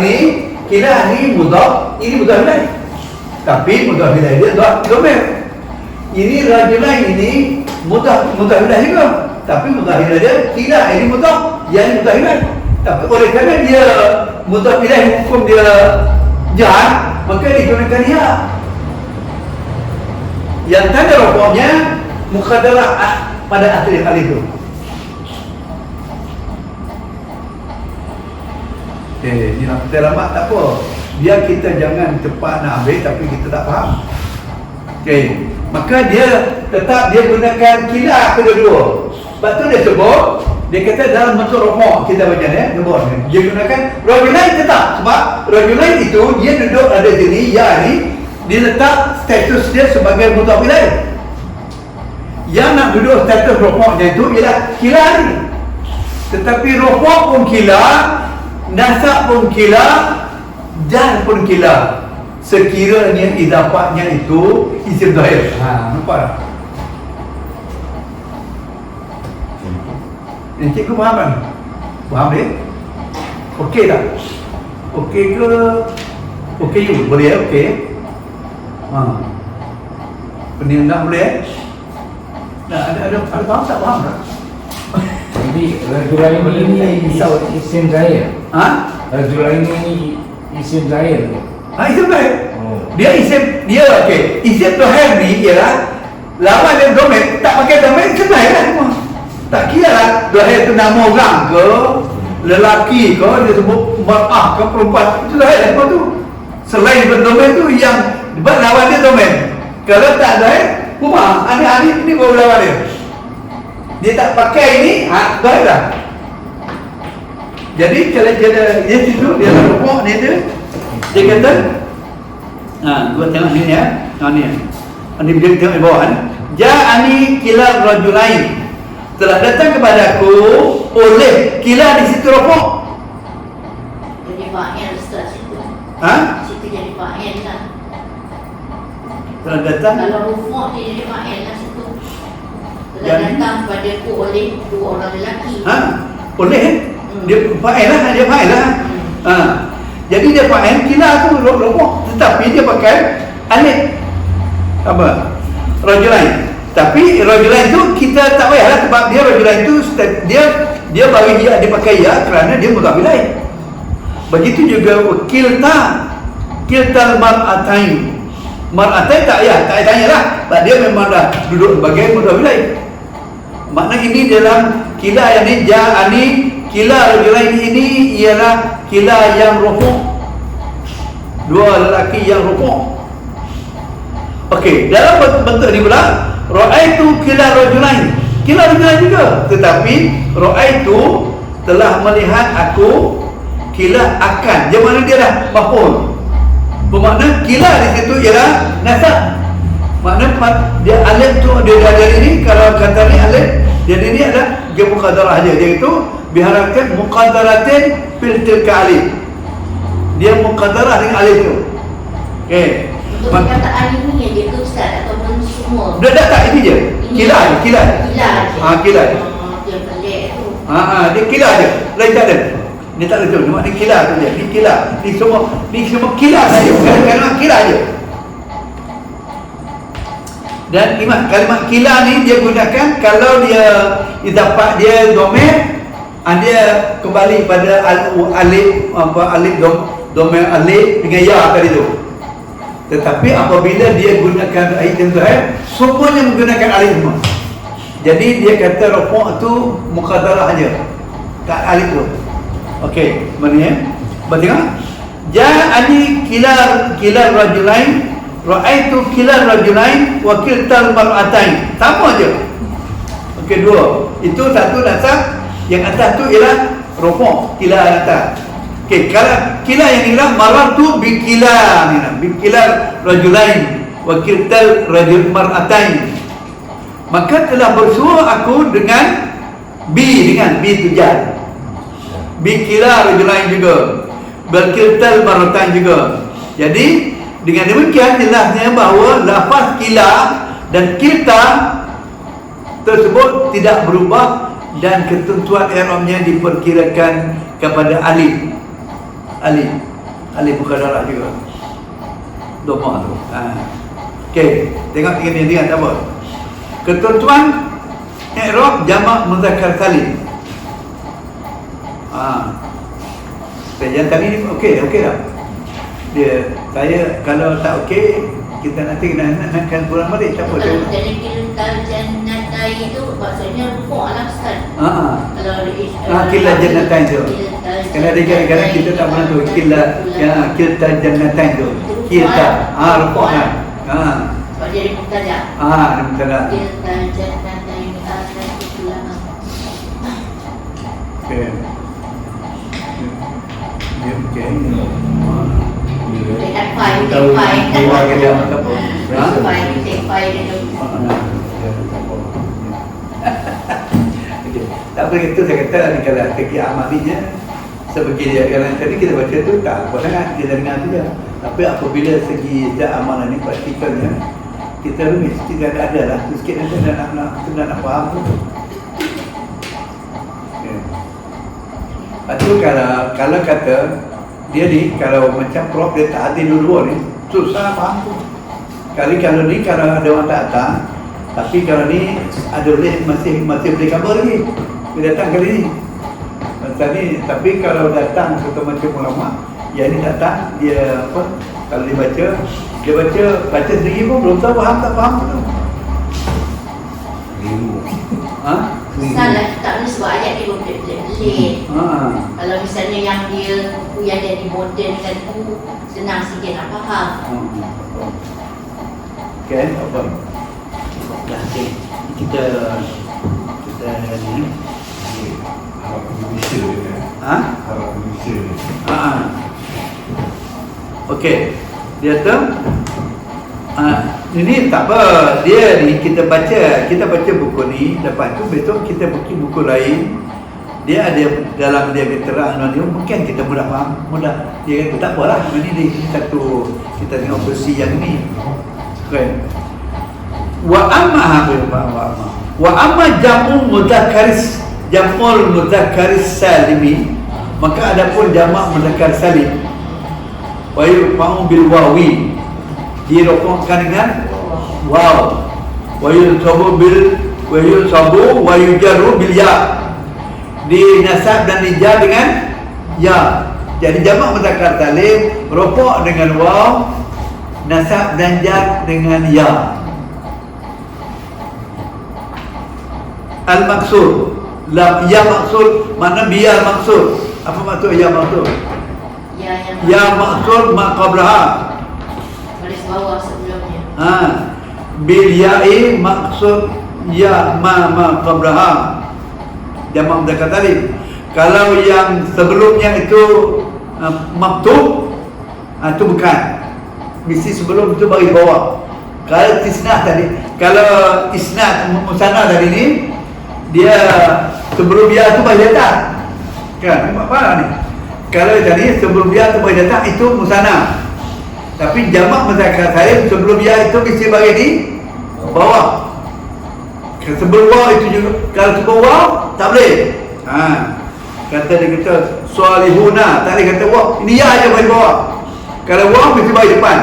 ni mudhaf, ini mudhaf ilaih. Tapi mudhaf ilaih dia dhamir. Ini rajulain ini mudhaf ilaih juga, tapi mudhaf ilaih dia kila, ini mudhaf, yang mudhaf ilaih. Tapi oleh kerana dia mudhaf ilaih, hukum dia jar, maka digunakan ya. Yang tanda rofoknya muqaddarah pada akhir alif itu. Okey, ni nak kita lama tak apa. Biar kita jangan cepat nak ambil tapi kita tak faham. Okey, maka dia tetap dia gunakan kila kedua-dua. Sebab tu dia sebut, dia kata dalam bentuk rofok kita baca ni, dia gunakan rajulain tetap. Sebab rajulain itu dia duduk ada sini, ya ni, dia letak status dia sebagai mudhaf ilaih. Yang nak duduk status rofoknya itu ialah kila ni. Tetapi rofok pun kila, nasab pun kila, jar pun kila, sekiranya idafahnya itu isim zahir. Nampak tak? Cikgu faham kan? Faham dia? Okey tak? Okey ke? Okey you? Boleh ya? Okey. Pening tak boleh? Ada faham tak? Faham tak? Jadi rajulain ini isim zahir. Rajulain ini isim zahir. Isim zahir. Dia isim, dia okey. Isim zahir ni ialah lawan dan dhamir, tak pakai dhamir isim zahir lah semua. Tak kira lah zahir tu nama orang ke, lelaki ke, dia sebut mar'ah ke, perempuan, itu zahir lah semua tu. Selain dhamir tu yang buat lawan dia dhamir. Kalau tak zahir, rumah adik-adik ni baru lawan dia. Dia tak pakai ini, zahir lah. Jadi kalau dia situ, dia rupuk ni tu, dia kata, buat tengok ni ya, ni dia tengok di bawah ni. Ja'ani kila rajulain, telah datang kepadaku oleh kila di situ rupuk. Jadi fa'il Ustaz situ. Situ jadi fa'il lah. Telah datang. Kalau rufuk dia jadi fa'il lah situ. Telah datang padaku oleh dua orang lelaki. Oleh dia fa'il lah, dia fa'il lah. Jadi dia fa'il kila tu rupuk, tetapi dia pakai alif apa? Rajulain. Tapi rajulain tu kita tak payahlah, sebab dia rajulain tu dia bagi dia pakai ya kerana dia mudhaf ilaih. Begitu juga kiltal mar'atain. Mar'atain tak tanyalah, sebab dia memang dah duduk sebagai mudhaf ilaih. Makna ini dalam kila yang ni ja'ani kila rajulain ini ialah kila yang rufu', dua lelaki yang rufu'. Okey, dalam bentuk ni pula ra'aitu kila rajulain juga, tetapi ra'aitu telah melihat aku, kila akan, di mana dia dah maf'ul. Bermakna kila di situ ialah nasab. Makna dia alif tu dia ada ini, kalau kata ni alif, jadi ni adalah dia muqaddarah aja, dia itu biharakat muqaddaratin fil tilka alif. Dia muqaddarah dengan alif tu. Okey. Untuk perkataan ini yang dia ke Ustaz ataupun semua? Dah tak ini je. Kila. Kila je. Kila. Dia pelik tu. Dia kila je. Lain tak ada. Ni tak ada tu. Ni kila tu je. Ni kila. Ni semua kila saja. Kadang-kadang kila je. Dan kalimat kila ni dia gunakan kalau dia dapat dia domir, dia kembali pada alif domir alif dengan ya tadi tu. Tetapi apabila dia gunakan item zahir, semuanya menggunakan alif semua. Jadi dia kata rafu' tu muqaddarah aja, tak alif tu. Okey, mana ya? Tengok. Ja'ani kila rajulain, ra'aitu kila rajulain wa kiltal mar'atain. Sama aja. Okey, dua. Itu satu nasab, yang atas tu ialah rafu' kila atas. Okey, kalau kila yang ni lah marartu bi kila ni lah, bi kila rajulain wa kiltal rajul mar'atain. Maka telah bersuara aku dengan bi tu jar. Bi kila rajulain juga, bal kiltal mar'atain juga. Jadi dengan demikian jelasnya bahawa lafaz kila dan kilta tersebut tidak berubah dan ketentuan i'rabnya diperkirakan kepada alif muqaddarah juga. Dhamma tu. Okey, tengok ini dia tak apa. Ketentuan i'rab jamak muzakkar salim. Yang tadi ni okey dah. Saya kalau tak okey, kita nanti nak pulang balik tak apa. Kalau jadi kiltal jannatain itu maksudnya rufu' lah Ustaz. Kalau kila jannatain tu. Kerana ada kadang-kadang kita tak pernah tu kilta jannatain tu. Kilta rufu' lah. Sebab jadi mubtada. Dia mubtada. Kiltal jannatain asati ulama. Okey. Okey. Dekat file, Keluar ke dia apa? file dia. Tak boleh itu saya kata ni kalau kaki amalinya sebagai dia yang tadi kita baca tu tak apa sangat, kita dengar saja. Tapi apabila segi amalan ni praktikalnya kita rumit, kita ada lah sikit nanti nak faham tu. Itu kalau kata dia ni kalau macam prof dia tak adil dua ni susah faham tu. Kalau ni kalau ada orang tak datang, tapi kalau ni ada boleh masih boleh khabar lagi dia datang kali ni macam ni. Tapi kalau datang satu macam ulama yang ni datang dia apa, kalau dia baca sendiri pun belum tahu faham tak faham tu. Salah tak boleh sebab ayat dia berbelit-belit. Kalau misalnya yang jadi moden kan tu senang sikit nak faham. Okey, apa? Dah kita ni Harap Indonesia ni. Harap Indonesia ni. Okey. Dia tu ini tak apa, dia ni kita baca buku ni, lepas tu besok kita buka buku lain. Dia ada dalam dia keterangan dia mungkin kita mudah faham, dia kata tak apalah, ini satu kita tengok versi yang ni. Okey. Wa amma jam'ul mudzakkar salimi, maka adapun jamak mudzakkar salim wa yurfa'u bil wawi, dirofakkan dengan waw, wa yunsabu wa yujarru bil ya, dinasab dan dijar dengan ya. Jadi jamak mudzakkar salim rofak dengan waw, nasab dan jar dengan ya. Al-maksud Ya maksud, mana biar maksud. Apa maksud ya maksud? Ya maksud ma qablaha. Baris bawah sebelumnya. Bil ya'i maksud ya ma qablaha. Jamak mudzakkar salim. Kalau yang sebelumnya itu maktub, itu bukan. Mesti sebelum itu bagi bawah. Kalau isnad tadi, kalau isnad musanna tadi ni, dia sebelum dia itu bagi datang. Kan? Apa ni? Kalau tadi sebelum dia itu bagi datang itu musanna. Tapi jamak mudzakkar salim sebelum dia itu mesti bagi di bawah. Sebelum waw itu juga. Kalau sebelum waw tak boleh. Kata dia kata salihuna, tadi kata waw, ini ya aja bagi bawah. Kalau waw mesti bagi depan.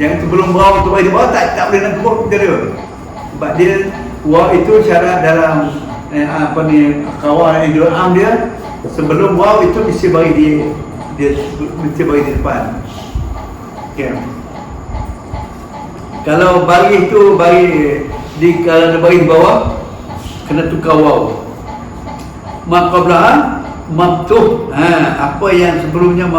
Yang sebelum waw itu bagi bawah tak boleh nak sebut kita dia. Sebab dia waw itu syarat dalam apa ni kawan Idul Am dia, sebelum waw itu mesti bagi dia mesti bagi di depan. Okey. Kalau bagi itu kalau bagi di bawah kena tukar waw. Ma qablaha maktub. Apa yang sebelumnya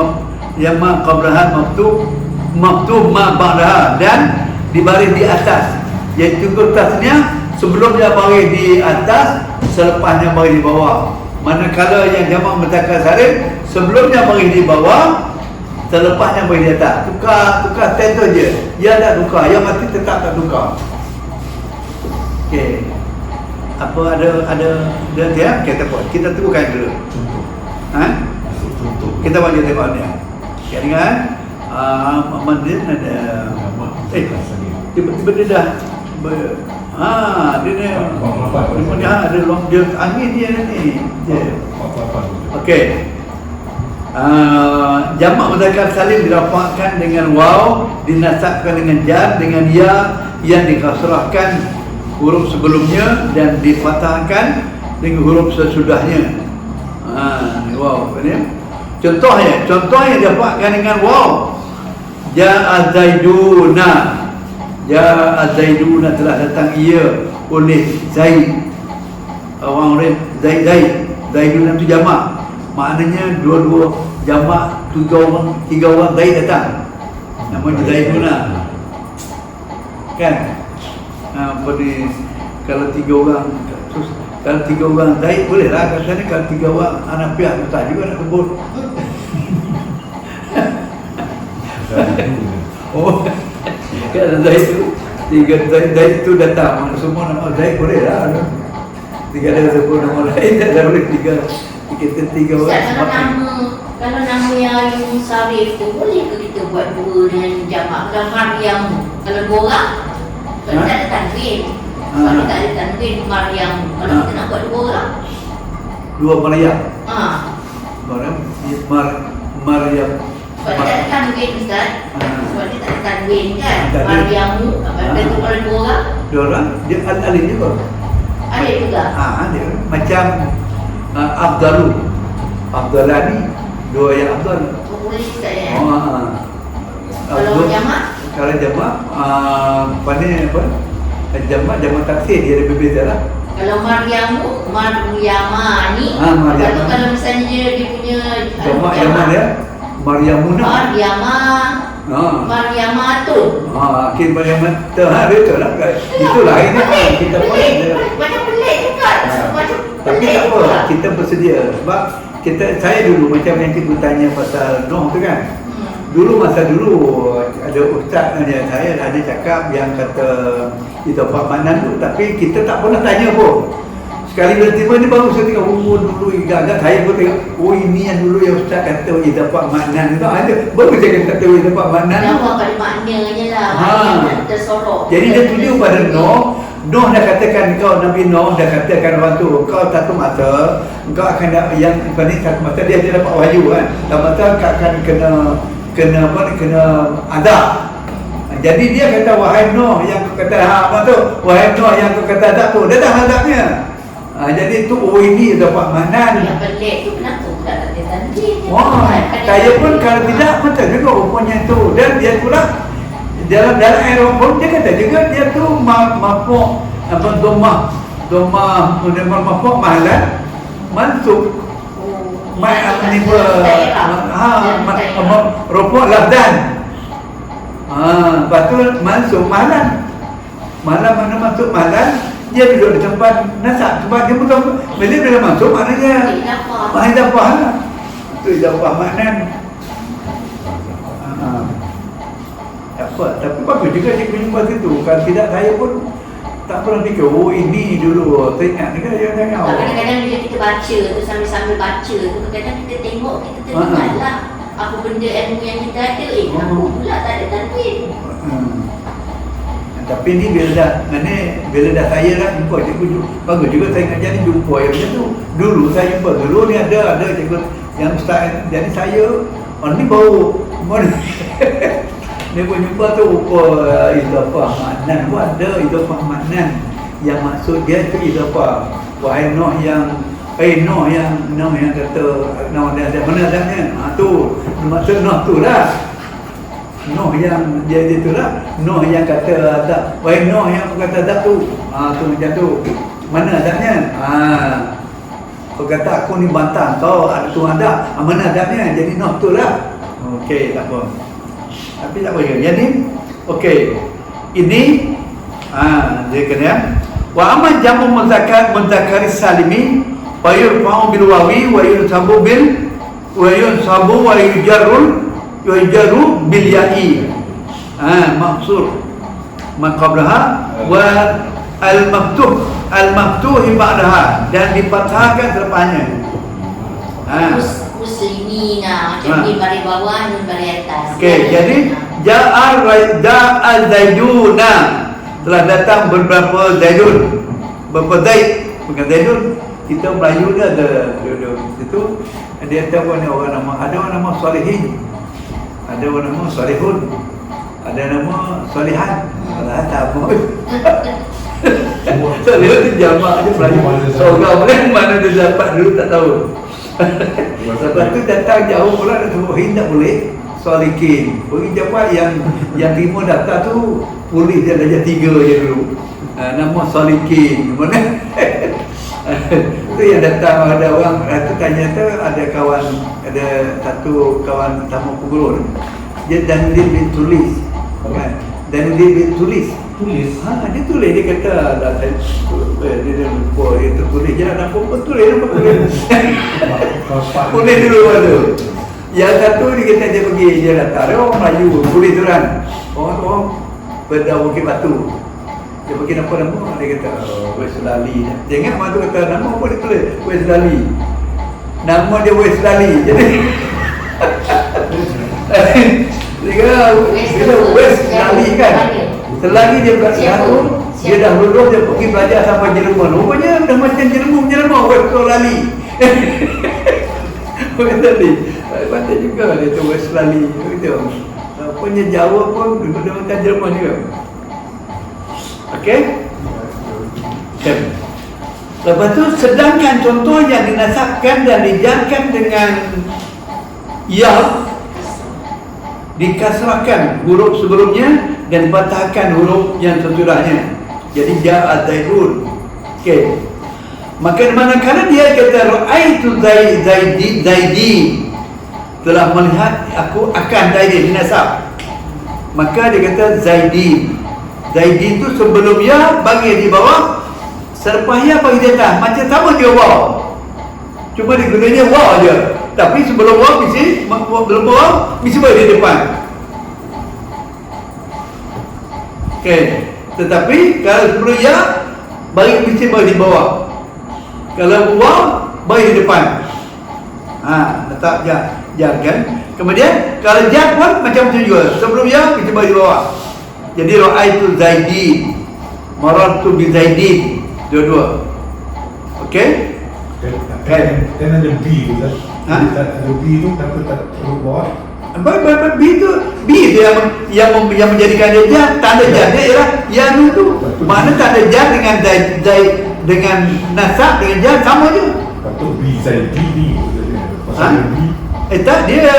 yang ma qablaha maktub ma ba'daha, dan dibaris di atas. Iaitu kertasnya sebelumnya baris di atas, selepasnya baris di bawah. Manakala yang jamak mudzakkar salim sebelumnya baris di bawah, selepasnya baris di atas. Tukar tentu je. Ya tak tukar, yang mati tetap tak tukar. Okey. Apa ada dia kita tunggukan dulu. Kita baca tengok dia. Kita dengar Mandin ada tiba-tiba dia dah dia ada long dia angin dia ni. Okey. Jamak mudzakkar salim dirafakkan dengan waw, dinasabkan dengan jar, dengan ya yang dikasrahkan huruf sebelumnya dan difathahkan dengan huruf sesudahnya. Waw ini. Contohnya didapatkan dengan waw. Ja'a Zaiduna. Ja'a Zaiduna, telah datang ia oleh Zaid. Orang Zaid. Zaiduna itu jamak. Maknanya dua-dua jamak, tiga orang Zaid datang. Namanya Zaiduna. Kan? Apa ni, kalau tiga orang Zaid boleh lah katanya. Kalau tiga orang anak pihak tak juga nak sebut. Kalau Zaid tu Zaid tu datang, semua nama Zaid boleh lah. Tiga ada sebut nama lain tak boleh tiga orang. Kalau nama yang Sarif tu boleh ke kita buat dua dengan jamak? Kalau Maryam, kalau dua orang kalau tak ada tanwin. Kalau tak ada tanwin Maryam, kalau kita nak buat dua orang, dua Maryam. Maryam. Sebab dia tak ada tanwin, Ustaz. Sebab dia tak ada tanwin kan. Maryamu, lepas tu kalau dua orang, dia alif juga. alif juga. Dia macam Abdulani, dua yang Abdul. Boleh Ustaz ya. Kalau jamak? Kalau jamak jamak taksir dia ada berbeza lah. Kalau Maryamu, Maryamani. Lepas tu kalau misalnya dia punya jamak dia Maryamuna. Maryamatu. Akhir Maryamatu. Betul lah. Itulah ini kita boleh. Macam pelik juga. Tapi tak apa, kita bersedia. Sebab saya dulu macam yang cikgu tanya pasal Noh tu kan. Masa dulu ada ustaz saya ada cakap yang kata kita Pak Manan tu, tapi kita tak pernah tanya pun. Sekali tiba-tiba ni baru saya tengok dulu agak saya pun tengok, ini yang dulu yang ustaz kata kita Pak Manan tu ada. Baru saya kata kita Pak Manan. Jawab pada maknanya lah. Tersorok. Jadi dia tuju pada Noh dah katakan Nabi Noh dah katakan orang tu, kau satu masa kau akan yang ni satu masa dia dapat wahyu kan. Satu masa kau akan kena adab. Jadi dia kata wahai Noh yang kau kata wahai Noh yang kau kata adab tu, dia dah adabnya. Jadi tu ini dapat Manan. Yang pelik tu kenapa tak ada tanwin? Saya pun kalau tidak betul juga rupanya tu. Dan dia pula dalam Arab pun dia kata juga dia tu mafuk apa domah Doma mafuk mahalan mansub. Ni rupuk lafdan. Lepas tu mansub mahalan. Malam mana masuk malam, dia duduk di tempat nasab. Sebab dia bukan bila dia masuk, maknanya idafah lah. Itu idafah makna. Apa? Tapi bagus juga cikgu jumpa situ. Kalau tidak, saya pun tak pernah fikir, oh ini dulu. Saya ingat ni kan dia tengok. Kadang-kadang bila kita baca tu, sambil-sambil baca tu, kadang-kadang kita tengok, kita teringat lah apa benda ilmu yang kita ada. Aku pula tak ada tanwin. Tapi ni bila dah saya dah jumpa cikgu, bagus juga saya ngajar ni jumpa yang macam tu. Dulu saya jumpa, dulu ni ada cikgu yang ustaz, jadi saya ni baru dia pun jumpa tu idafah maknan pun ada, idafah maknan yang maksud dia tu idafah. Wahai Noh yang kata Noh ada mana adanya, tu maksud Noh tu lah. Noh yang dia tu lah, Noh yang kata adab. Wahai Noh yang kata adab tu, tu macam tu. Mana adabnya? Kau kata aku ni bantah kau, ada tu adab. Mana adabnya? Jadi Noh tu lah. Okey, tak apa. Tapi tak apa. Jadi, okey. Ini dia kena wa amma jamu muzakkar salimi wa yurfa'u bil wawi wa yunsabu wa yujarru bil ya'i. Maksud ma qablaha wa al maftuh ba'daha, dan difathahkan selepasnya. Muslimina, macam ni baris bawah, nun baris atas. Okey, jadi ja'a zaiduna, telah datang beberapa zaidun, beberapa zaid, bukan zaidun. Kita Melayu ni ada itu, dia tahu orang nama, ada orang nama Salihin, ada orang nama Salihun, ada nama Salihan. Alah tak apa. Salihun tu jamak je Melayu. Seorang mana dia dapat dulu tak tahu. Lepas tu datang jauh pula, dia Salihin tak boleh. Salikin. Bagi jawab yang terima daftar tu polis dia darjah 3 je dulu. Nama Salikin. Mana? Itu yang datang, ada orang tu tanya tu, ada satu kawan tamu pegurun. Dia Danuddin bin tulis. Kan? Danuddin bin tulis. Dia tulis, dia kata dia lupa, dia tulis je nak apa tulis. Tulis dulu tu. Yang satu dia kata dia pergi, dia datang, ada orang Melayu, tulis turan. Orang pada Bukit Batu. Dia pergi nama, dia kata West Lali. Dia ingat mak tu kata nama apa, dia tulis West Lali. Nama dia West Lali. Jadi dia kata West Lali kan. Selagi dia berkata satu, dia dah lulus, dia pergi belajar sampai Jerman. Rupanya dah macam Jerman West Lali. West Lali. Patut juga dia tu West Lali. Rupanya Jawa pun dia macam Jerman juga. Okey? Lepas tu, sedangkan contoh yang dinasabkan dan dijarkan dengan ya, dikasrahkan huruf sebelumnya dan dipatahkan huruf yang sesudahnya. Jadi ja'a zaidun. Okey. Maka manakala dia kata ra'aitu zaidi, telah melihat aku akan zaidi dinasab, maka dia kata zaidi. Zaidi itu sebelum ya bagi di bawah, selepas ya bagi di atas. Macam sama dia waw, cuma digunanya waw je. Tapi sebelum waw mesti, belum waw mesti bagi di depan. Okey. Tetapi kalau sebelum ya bagi mesti bagi di bawah. Kalau waw bagi di depan. Letak jar kan. Kemudian kalau jar pun macam tu juga. Sebelum ya mesti bagi di bawah. Jadi ra'aitu zaidi, marartu bi zaidin, dua-dua. Okey? Kan ada B tu kan? Ada B tu tapi tak perlu bawah. B tu yang menjadikan dia jar. Tanda jar dia ialah yang tu. Mana tanda jar dengan dengan nasab dengan jar sama je. Patut B zaidi. Pasal B. Tak, dia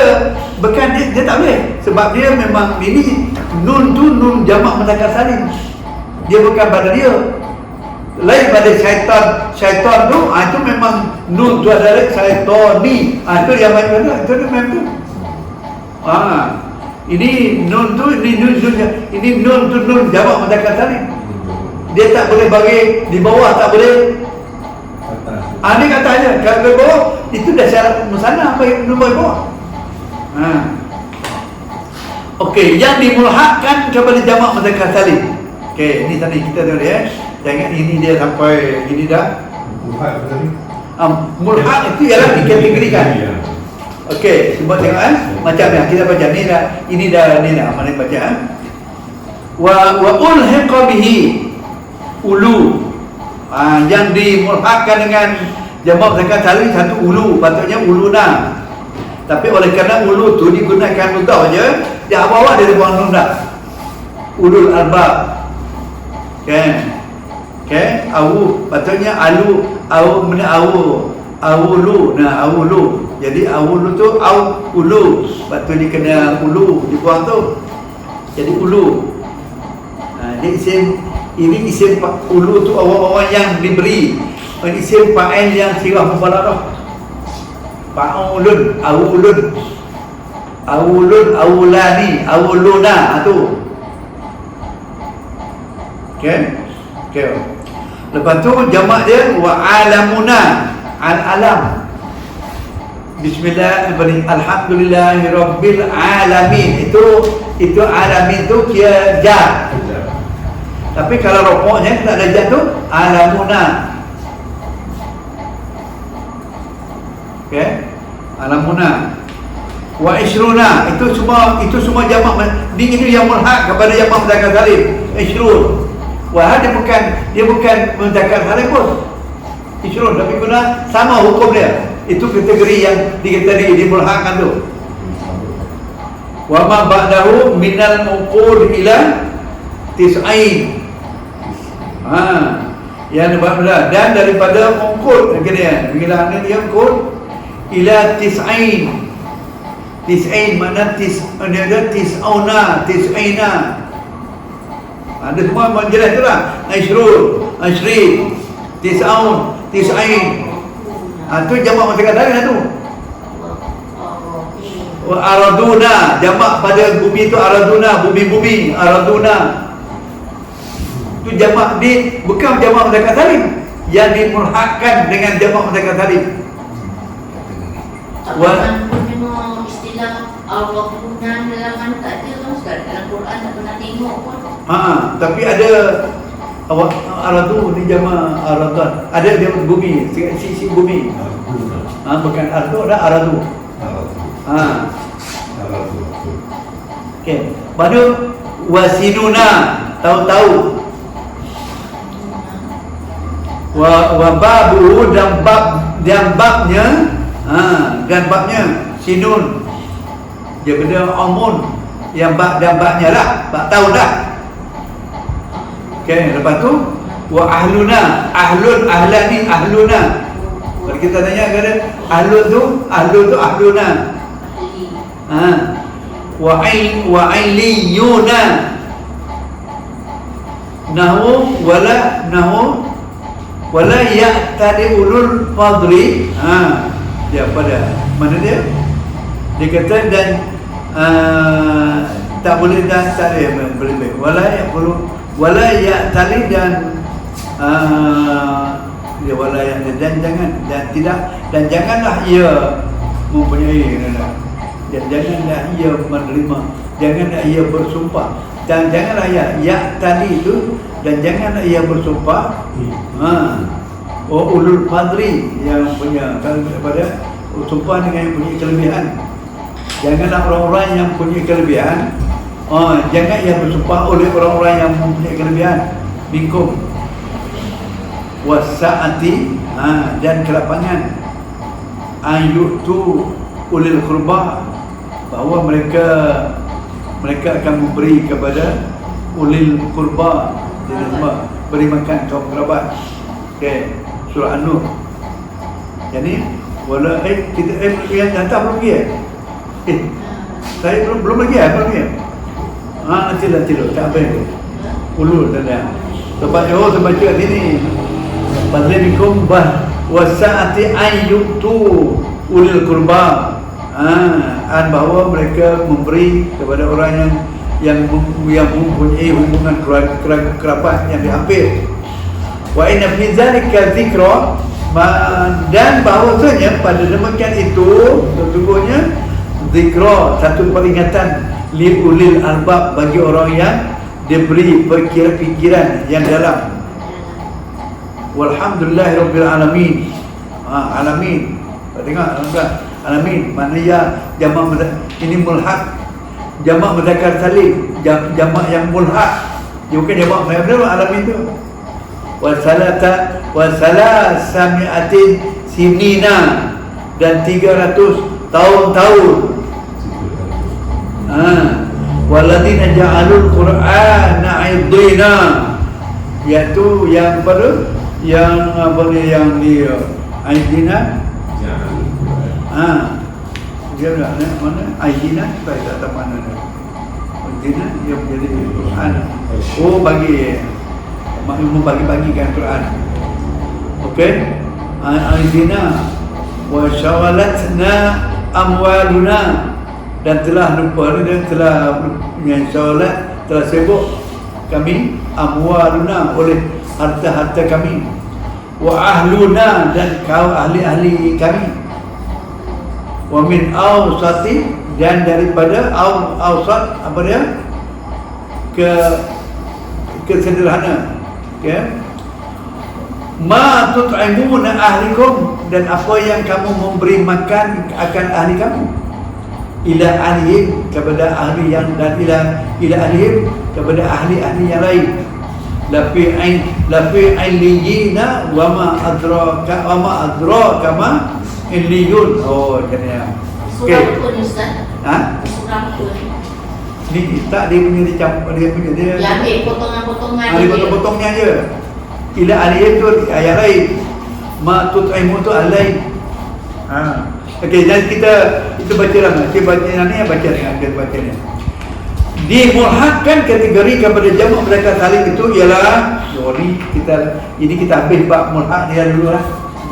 bukan dia tak boleh. Sebab dia memang ini nun tu nun jamak mudzakkar salim. Dia bukan pada dia. Lain pada syaitan tu, itu memang nun tu adalah syaitani. Itu yang mana? Itu memang tu. Ini nun tu, ini nun tu nun jamak mudzakkar salim. Dia tak boleh bagi di bawah, tak boleh. Ni katanya kalau di bawah itu dah syarat musanna apa yang nombor bawah. Okey, yang dimulhakkan kepada jamak mudzakkar salim. Okey, ini tadi kita tengok ya. Jangan ini dia sampai ini dah. Mulhak itu ialah dikategorikan. Okey, cuba tengok macam ni kita baca ni dah mana baca wa ulhiqa bihi ulu. Yang dimulhakkan dengan jamak mudzakkar salim satu ulu, patutnya uluna. Tapi oleh kerana ulu tu digunakan mudah aja, dia bawa dari buang nun dah. Ulul albab. Kan? Okay, awu patutnya awulu. Jadi awulu tu ulu. Patut dia kena ulu dibuang tu. Jadi ulu. Dia ini isim ulu tu orang-orang yang diberi. Isim fa'il yang sirah mubalagah. Fa'ulun, awulani, awuluna tu. Okay? Lepas tu jamak dia wa alamuna, al-alam. Bismillahirrahmanirrahim. Alhamdulillahirabbil alamin. Itu alamin tu kira jar. Tapi kalau rokoknya tak ada jar tu alamuna. Okey? Alamuna. Wa isruna, itu semua jamak. Ini yang mulhaq kepada jamak mudzakkar salim. Isrun. Wah, dia bukan mudzakkar salim pun. Isrun, tapi guna sama hukum dia. Itu kategori yang dimulhaqkan tu. Wa ma ba'dahu minal uqud ila tis'ain. Yang berbeda dan daripada uqud kemudian bila dia uqud ila tis'ain. Tis'ain mana tis'auna. Ada semua menjelas tu lah. Ashrin, tis'aun, tis'ain. Tu jamak mudzakkar salim tu. Araduna, jamak pada bumi tu araduna, bumi-bumi, araduna. Tu jamak bukan jamak mudzakkar salim yang dimulhaqkan dengan jamak mudzakkar salim. Memang istilah Ar-Rahman dalam tak ada kan Ustaz, dalam Quran tak pernah tengok pun. Tapi ada aradu ni jamak aradan. Ada dia bumi, sisi bumi. Bukan ardu, ada aradu. Okey. Baru wasinuna, tahu-tahu. Wa babu dan babnya sinun. Dia benda amun yang bab dan babnya lah, bab tahu dah. Okey, lepas tu wa ahluna, ahlani, ahluna. Kalau kita tanya kepada ahlun tu ahluna. Wa ailiyuna. Nahu wala ya'tadi ulul fadli. Dia pada mana dia? Dia kata dan tak boleh dah tak boleh wala ya'tadi dan dia wala dan jangan dan tidak dan janganlah ia mempunyai dan janganlah ia menerima, janganlah ia bersumpah dan janganlah ya tadi itu dan janganlah ia bersumpah ulul fadli yang punya kalau daripada sumpah dengan yang punya kelebihan. Janganlah orang-orang yang punya kelebihan jangan ia bersumpah oleh orang-orang yang mempunyai kelebihan minkum wasaati dan kelapangan ayutu ulil qurba, bahawa mereka akan memberi kepada ulil qurba, beri makan kaum kerabat. Okey, surah An-Nur. Jadi wala kita yang datang belum pergi saya belum pergi nanti tak apa ulul dah lepas baca sini fadli minkum wasa'ati ayyutu ulil qurba. Bahawa mereka memberi kepada orang yang mempunyai hubungan kerabat yang dihampir. Wa inna fi dzalika dzikra, dan bahawasanya pada demikian itu sesungguhnya dzikra, satu peringatan li ulil albab, bagi orang yang diberi fikiran yang dalam. Walhamdulillahirabbil alamin. Alamin. Tengok tuan, alamin maknanya jamak ini mulhaq, jamak mudzakkar salim, jamak yang mulhaq. Dia bukan jamak benar alamin tu. Wasalasami'atin sinina, dan 300 tahun-tahun. Waladina ja'alul qur'ana 'idina, iaitu yang pada yang apa ni, yang di aidina. Dia mana aidina, saya tak tahu mana aidina yang menjadi Quran. Oh, bagi membagi-bagikan Quran. Okey, aidina wa syawalatna amwaluna, dan telah lupa dan telah yang syawalat, telah sibuk kami amwaluna oleh harta-harta kami, wa ahluna, dan kaum ahli-ahli kami, wa min awsati, dan daripada awsat, apa dia, kesederhana, okay? Ma tut'imuna ahlikum, dan apa yang kamu memberi makan akan ahli kamu, ila ahlihim, kepada ahli yang, dan ila ahlihim, kepada ahli-ahli yang lain. Lafi illiyina wa ma adraka ma illiyun. Oh, jadi Surah pun Ustaz. Surah pun. Ni tak, dia punya dicampur, dia punya dia. Dia ambil potongan-potongan Dia potong-potongnya je. Ila aliyah tu ayat lain. Ma tut'imu tu alain. Okey, dan kita baca lah. Kita baca ni, baca dengan kita baca ni. Dimulhakkan kategori kepada jamak mudzakkar salim itu ialah, ini kita habis bab mulhak dia dulu lah.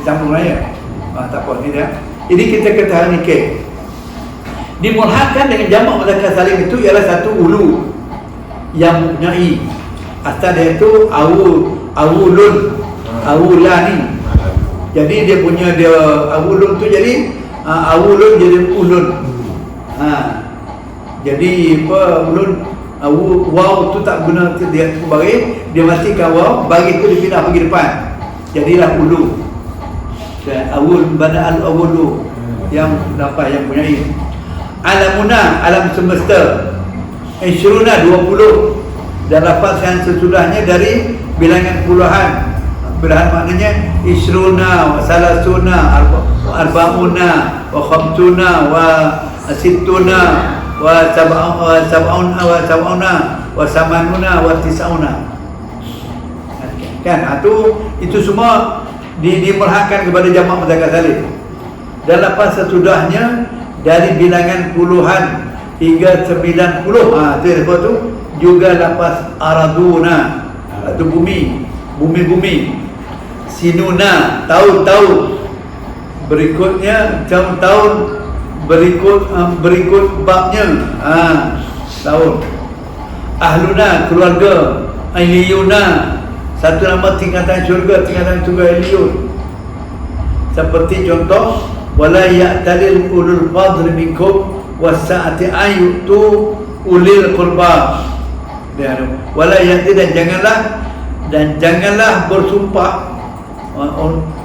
Sambung raya. Tak apa ni dia. Ini kita kata nikah. Dimulhakkan dengan jamak mudzakkar salim itu ialah satu ulu yang mempunyai asal dia itu awulun, awulani. Jadi dia punya awulun tu jadi awulun jadi ulun. Jadi apa, ulun waw tu tak guna dia bagi, dia matikan waw, bagi tu dipindah pergi depan, jadilah ulu. Dan awul bana al-awulu, yang dapat yang punyai. Alamuna, alam semesta. Isyruna, 20, dan lafaz yang sesudahnya dari bilangan puluhan. Puluhan maknanya isyruna wa salasuna arba'una wa khamsuna wa sittuna wa sab'una wa samanuna wa tis'una. Kan? Itu semua dimulhakkan kepada jamak mudzakkar salim. Dan lepas sesudahnya dari bilangan puluhan hingga 90. Itu tu juga lepas araduna, itu bumi. Sinuna, tahun-tahun. Berikutnya tahun berikut babnya, tahun. Ahluna, keluarga. Iliyuna, satu nama tingkatan syurga iliyun. Seperti contoh, wala ya'talil ulul fadli minkum wasa'ati ayyutu ulil qurba. Wala ya'ti, dan janganlah bersumpah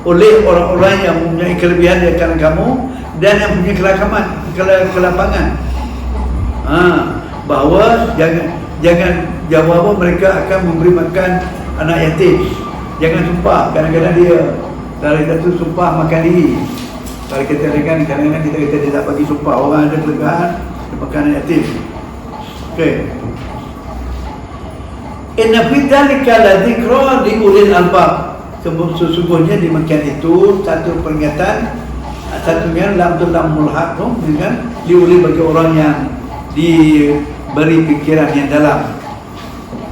oleh orang-orang yang mempunyai kelebihan di antara kamu dan yang punya kelapangan, bahawa jangan jawab mereka akan memberi makan anak yatim. Jangan sumpah. Kadang-kadang dia dari satu sumpah makan diri. Kalau kita dengar, kadang-kadang kita kata dia tak bagi sumpah, orang ada kelebihan dia makan anak yatim. Okey. Inna fi dzalika la dzikra li ulil albab. Sesungguhnya demikian itu satu peringatan, satunya lam mulhaq dengan diuli bagi orang yang diberi fikiran yang dalam.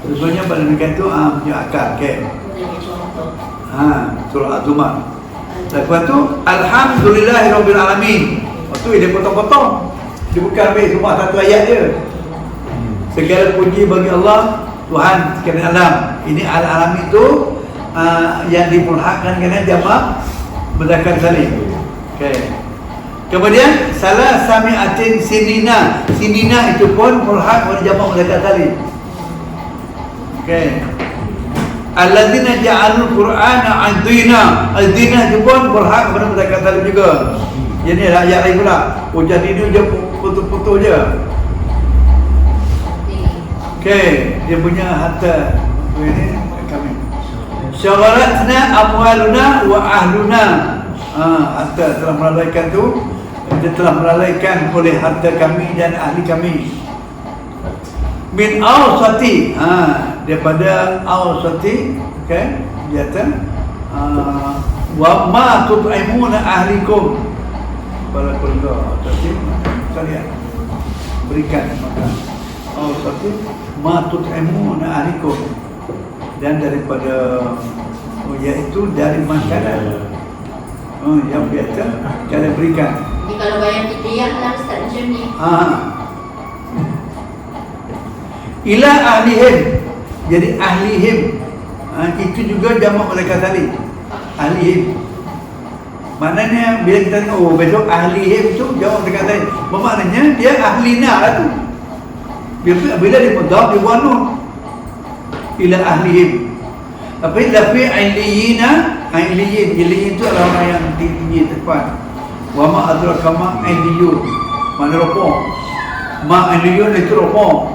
Sesungguhnya pada demikian itu punya akal. Okay. Surah Az-Zumar. Lepas tu Alhamdulillahirabbil alamin. Waktu dia potong-potong. Dia bukan ambil semua satu ayat je. Segala puji bagi Allah Tuhan sekalian alam. Ini al-alamin tu yang dimulhakkan kena jamak mudzakkar salim. Okey. Kemudian salah sami'atin sinina. Sinina itu pun mulhak pada jamak mudzakkar salim. Okey. Alladzina ja'alul Qur'ana 'adina. Adina itu pun mulhak pada mudzakkar salim juga. Ini ayat lain pula. Hujah ini je putus-putus je. Okey, dia punya harta ini kami. Syaghalatna amwaluna wa ahluna. Harta telah melalaikan tu, dia telah melalaikan oleh harta kami dan ahli kami. Min awsati, daripada awsati, okey, dia kata wa ma tut'imuna ahlikum. Pada keluarga awsati kalian berikan makan. Awsati ma tut'imuna ahlikum, dan daripada iaitu dari makanan yang biasa kalian berikan. Jadi kalau bayar fidyah lah Ustaz macam ni. Ila ahlihim. Jadi ahlihim itu juga jamak malaikat salim. Ahlihim. Maknanya bila kita besok ahlihim tu jamak malaikat salim. Bermaknanya dia ahlina lah tu. Bila dia mudhaf dia buat nun. Ila ahlihim. Tapi ailiyina, ailiyin itu adalah orang yang tinggi tepat. Wa ma adraka ma ailiyun. Mana rokok? Ma ailiyun itu rokok.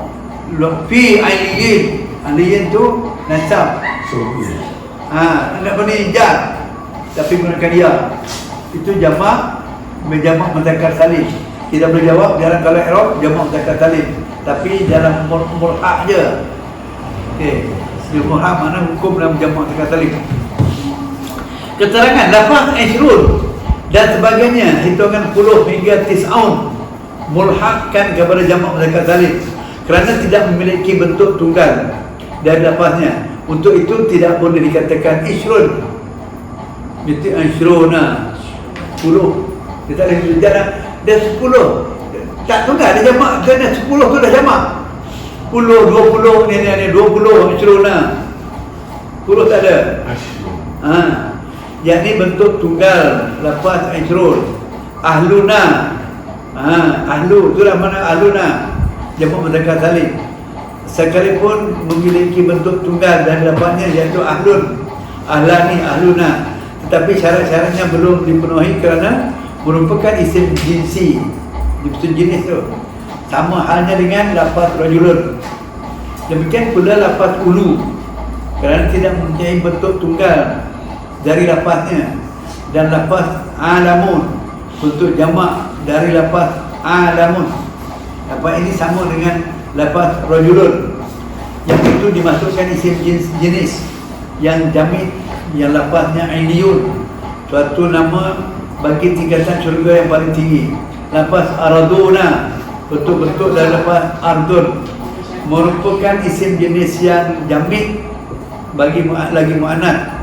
Fi ailiyin. Ailiyin tu nasab. Nak beri ijaz tapi gunakan dia. Itu jamak berjamak mudzakkar salim. Tidak boleh jawab dalam kalau i'rab jamak mudzakkar salim. Tapi dalam mulhaq je. Okey. Dia mulhaq mana hukum dalam jamak mudzakkar salim. Keterangan lafaz asyrun dan sebagainya hitungan puluh hingga tis'aun mulhaqkan kepada jamak mudzakkar salim kerana tidak memiliki bentuk tunggal dari lafaznya. Untuk itu tidak boleh dikatakan isyrun. Jadi asyruna 10. Dia tak boleh berjalan dia 10. Tak tunggal dia jamak kena 10 tu dah jamak. 10, 20 ni 20 asyruna. 10 tak ada. Yang ni bentuk tunggal lafaz asyrun. Ahluna. Ahlu itulah mana ahluna. Jamak mudzakkar salim. Sekalipun memiliki bentuk tunggal dan lafaznya iaitu ahlun, ahlani, ahluna, tetapi syarat-syaratnya belum dipenuhi kerana merupakan isim jinsi, isim jenis tu. Sama halnya dengan lafaz rajulun. Demikian pula lafaz ulu kerana tidak mempunyai bentuk tunggal dari lafaznya, dan lafaz alamun bentuk jamak dari lafaz alamun. Lafaz ini sama dengan lafaz rajulun, yang itu dimasukkan isim jenis yang jamid, yang lafaznya ainiyun, suatu nama bagi tingkatan syurga yang paling tinggi. Lafaz araduna bentuk-bentuk dari lafaz ardun merupakan isim jenis yang jamid bagi lagi muannats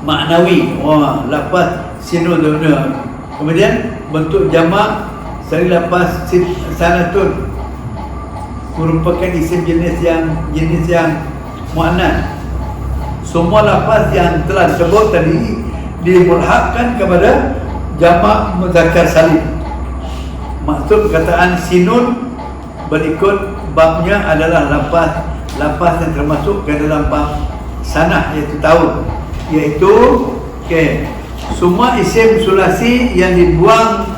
maknawi. Lafaz sinuduna. Kemudian bentuk jamak dari lafaz sanatun merupakan isim jenis yang muannats. Semua lafaz yang telah disebut tadi dimulhaqkan kepada jamak mudzakkar salim. Maksud perkataan sinun berikut babnya adalah lafaz yang termasuk ke dalam bab sanah, iaitu tahun, iaitu semua isim sulasi yang dibuang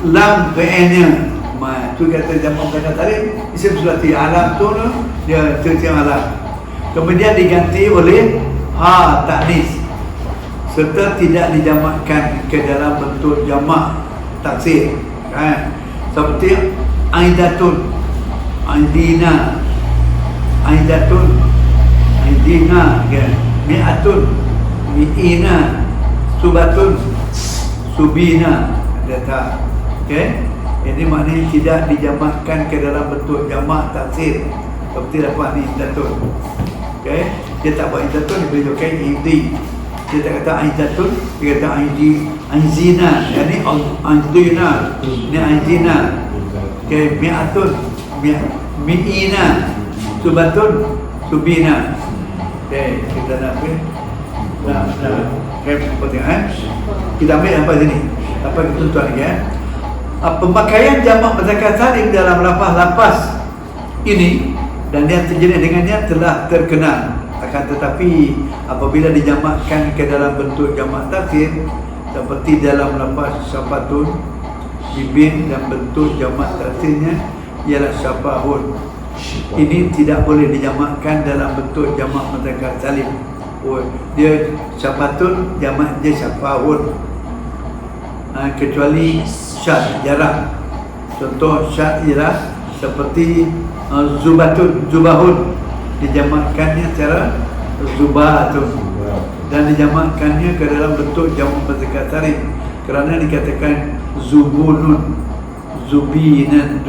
lam PN-nya. Itu kata jamak mudzakkar salim, isim sulasi. Alam tu dia isim alam. Kemudian diganti oleh ha ta'nis, serta tidak dijamakkan ke dalam bentuk jamak taksir. Seperti aidatun, aidina, aidatun, aidina, mi'atun, mi'ina, subatun, subina. Dia tak. Ini maknanya tidak dijamakkan ke dalam bentuk jamak taksir seperti lafaz ni idatun. Dia tak buat idatun, dia boleh pakai idi. Dia tak kata aizatun, dia kata aizina. Yang ni aizina, ni aizina. Okay, mi'atun, mi'ina, subatun, subina. Okay, kita nak okay, tengok kita ambil apa sini? Apa ketentuan lagi pemakaian jamak muzakkar salim dalam lafaz-lafaz ini dan yang terjenis dengannya telah terkenal. Akan tetapi apabila dijamakkan ke dalam bentuk jamak taksir seperti dalam lafaz syafatun, bibin dan bentuk jamak taksirnya ialah syafahun, ini tidak boleh dijamakkan dalam bentuk jamak muzakkar salim. Dia syafatun, jamak dia syafahun, kecuali syad jarah. Contoh syad ialah seperti zubatun, zubahun, dijamakkannya secara zubatun dan dijamakkannya ke dalam bentuk jamak muzakkar salim kerana dikatakan zubunun, zubina,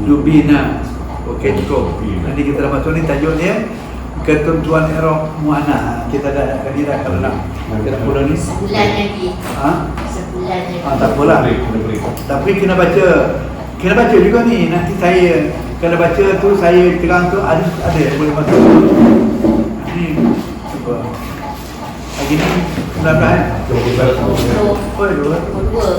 zubina. Okey, cukup. Nanti kita dah masuk ni tajuk dia ketentuan i'rab muannah. Kita dah dah kalau nak kita mula ni Sebulan lagi. Sebulan lagi. tak apalah. Tapi kena baca juga ni. Nanti saya kena baca tu, saya terang tu ada boleh masuk. Ni cuba. Lagi ni berapa Dua. Oh, dua. Dua.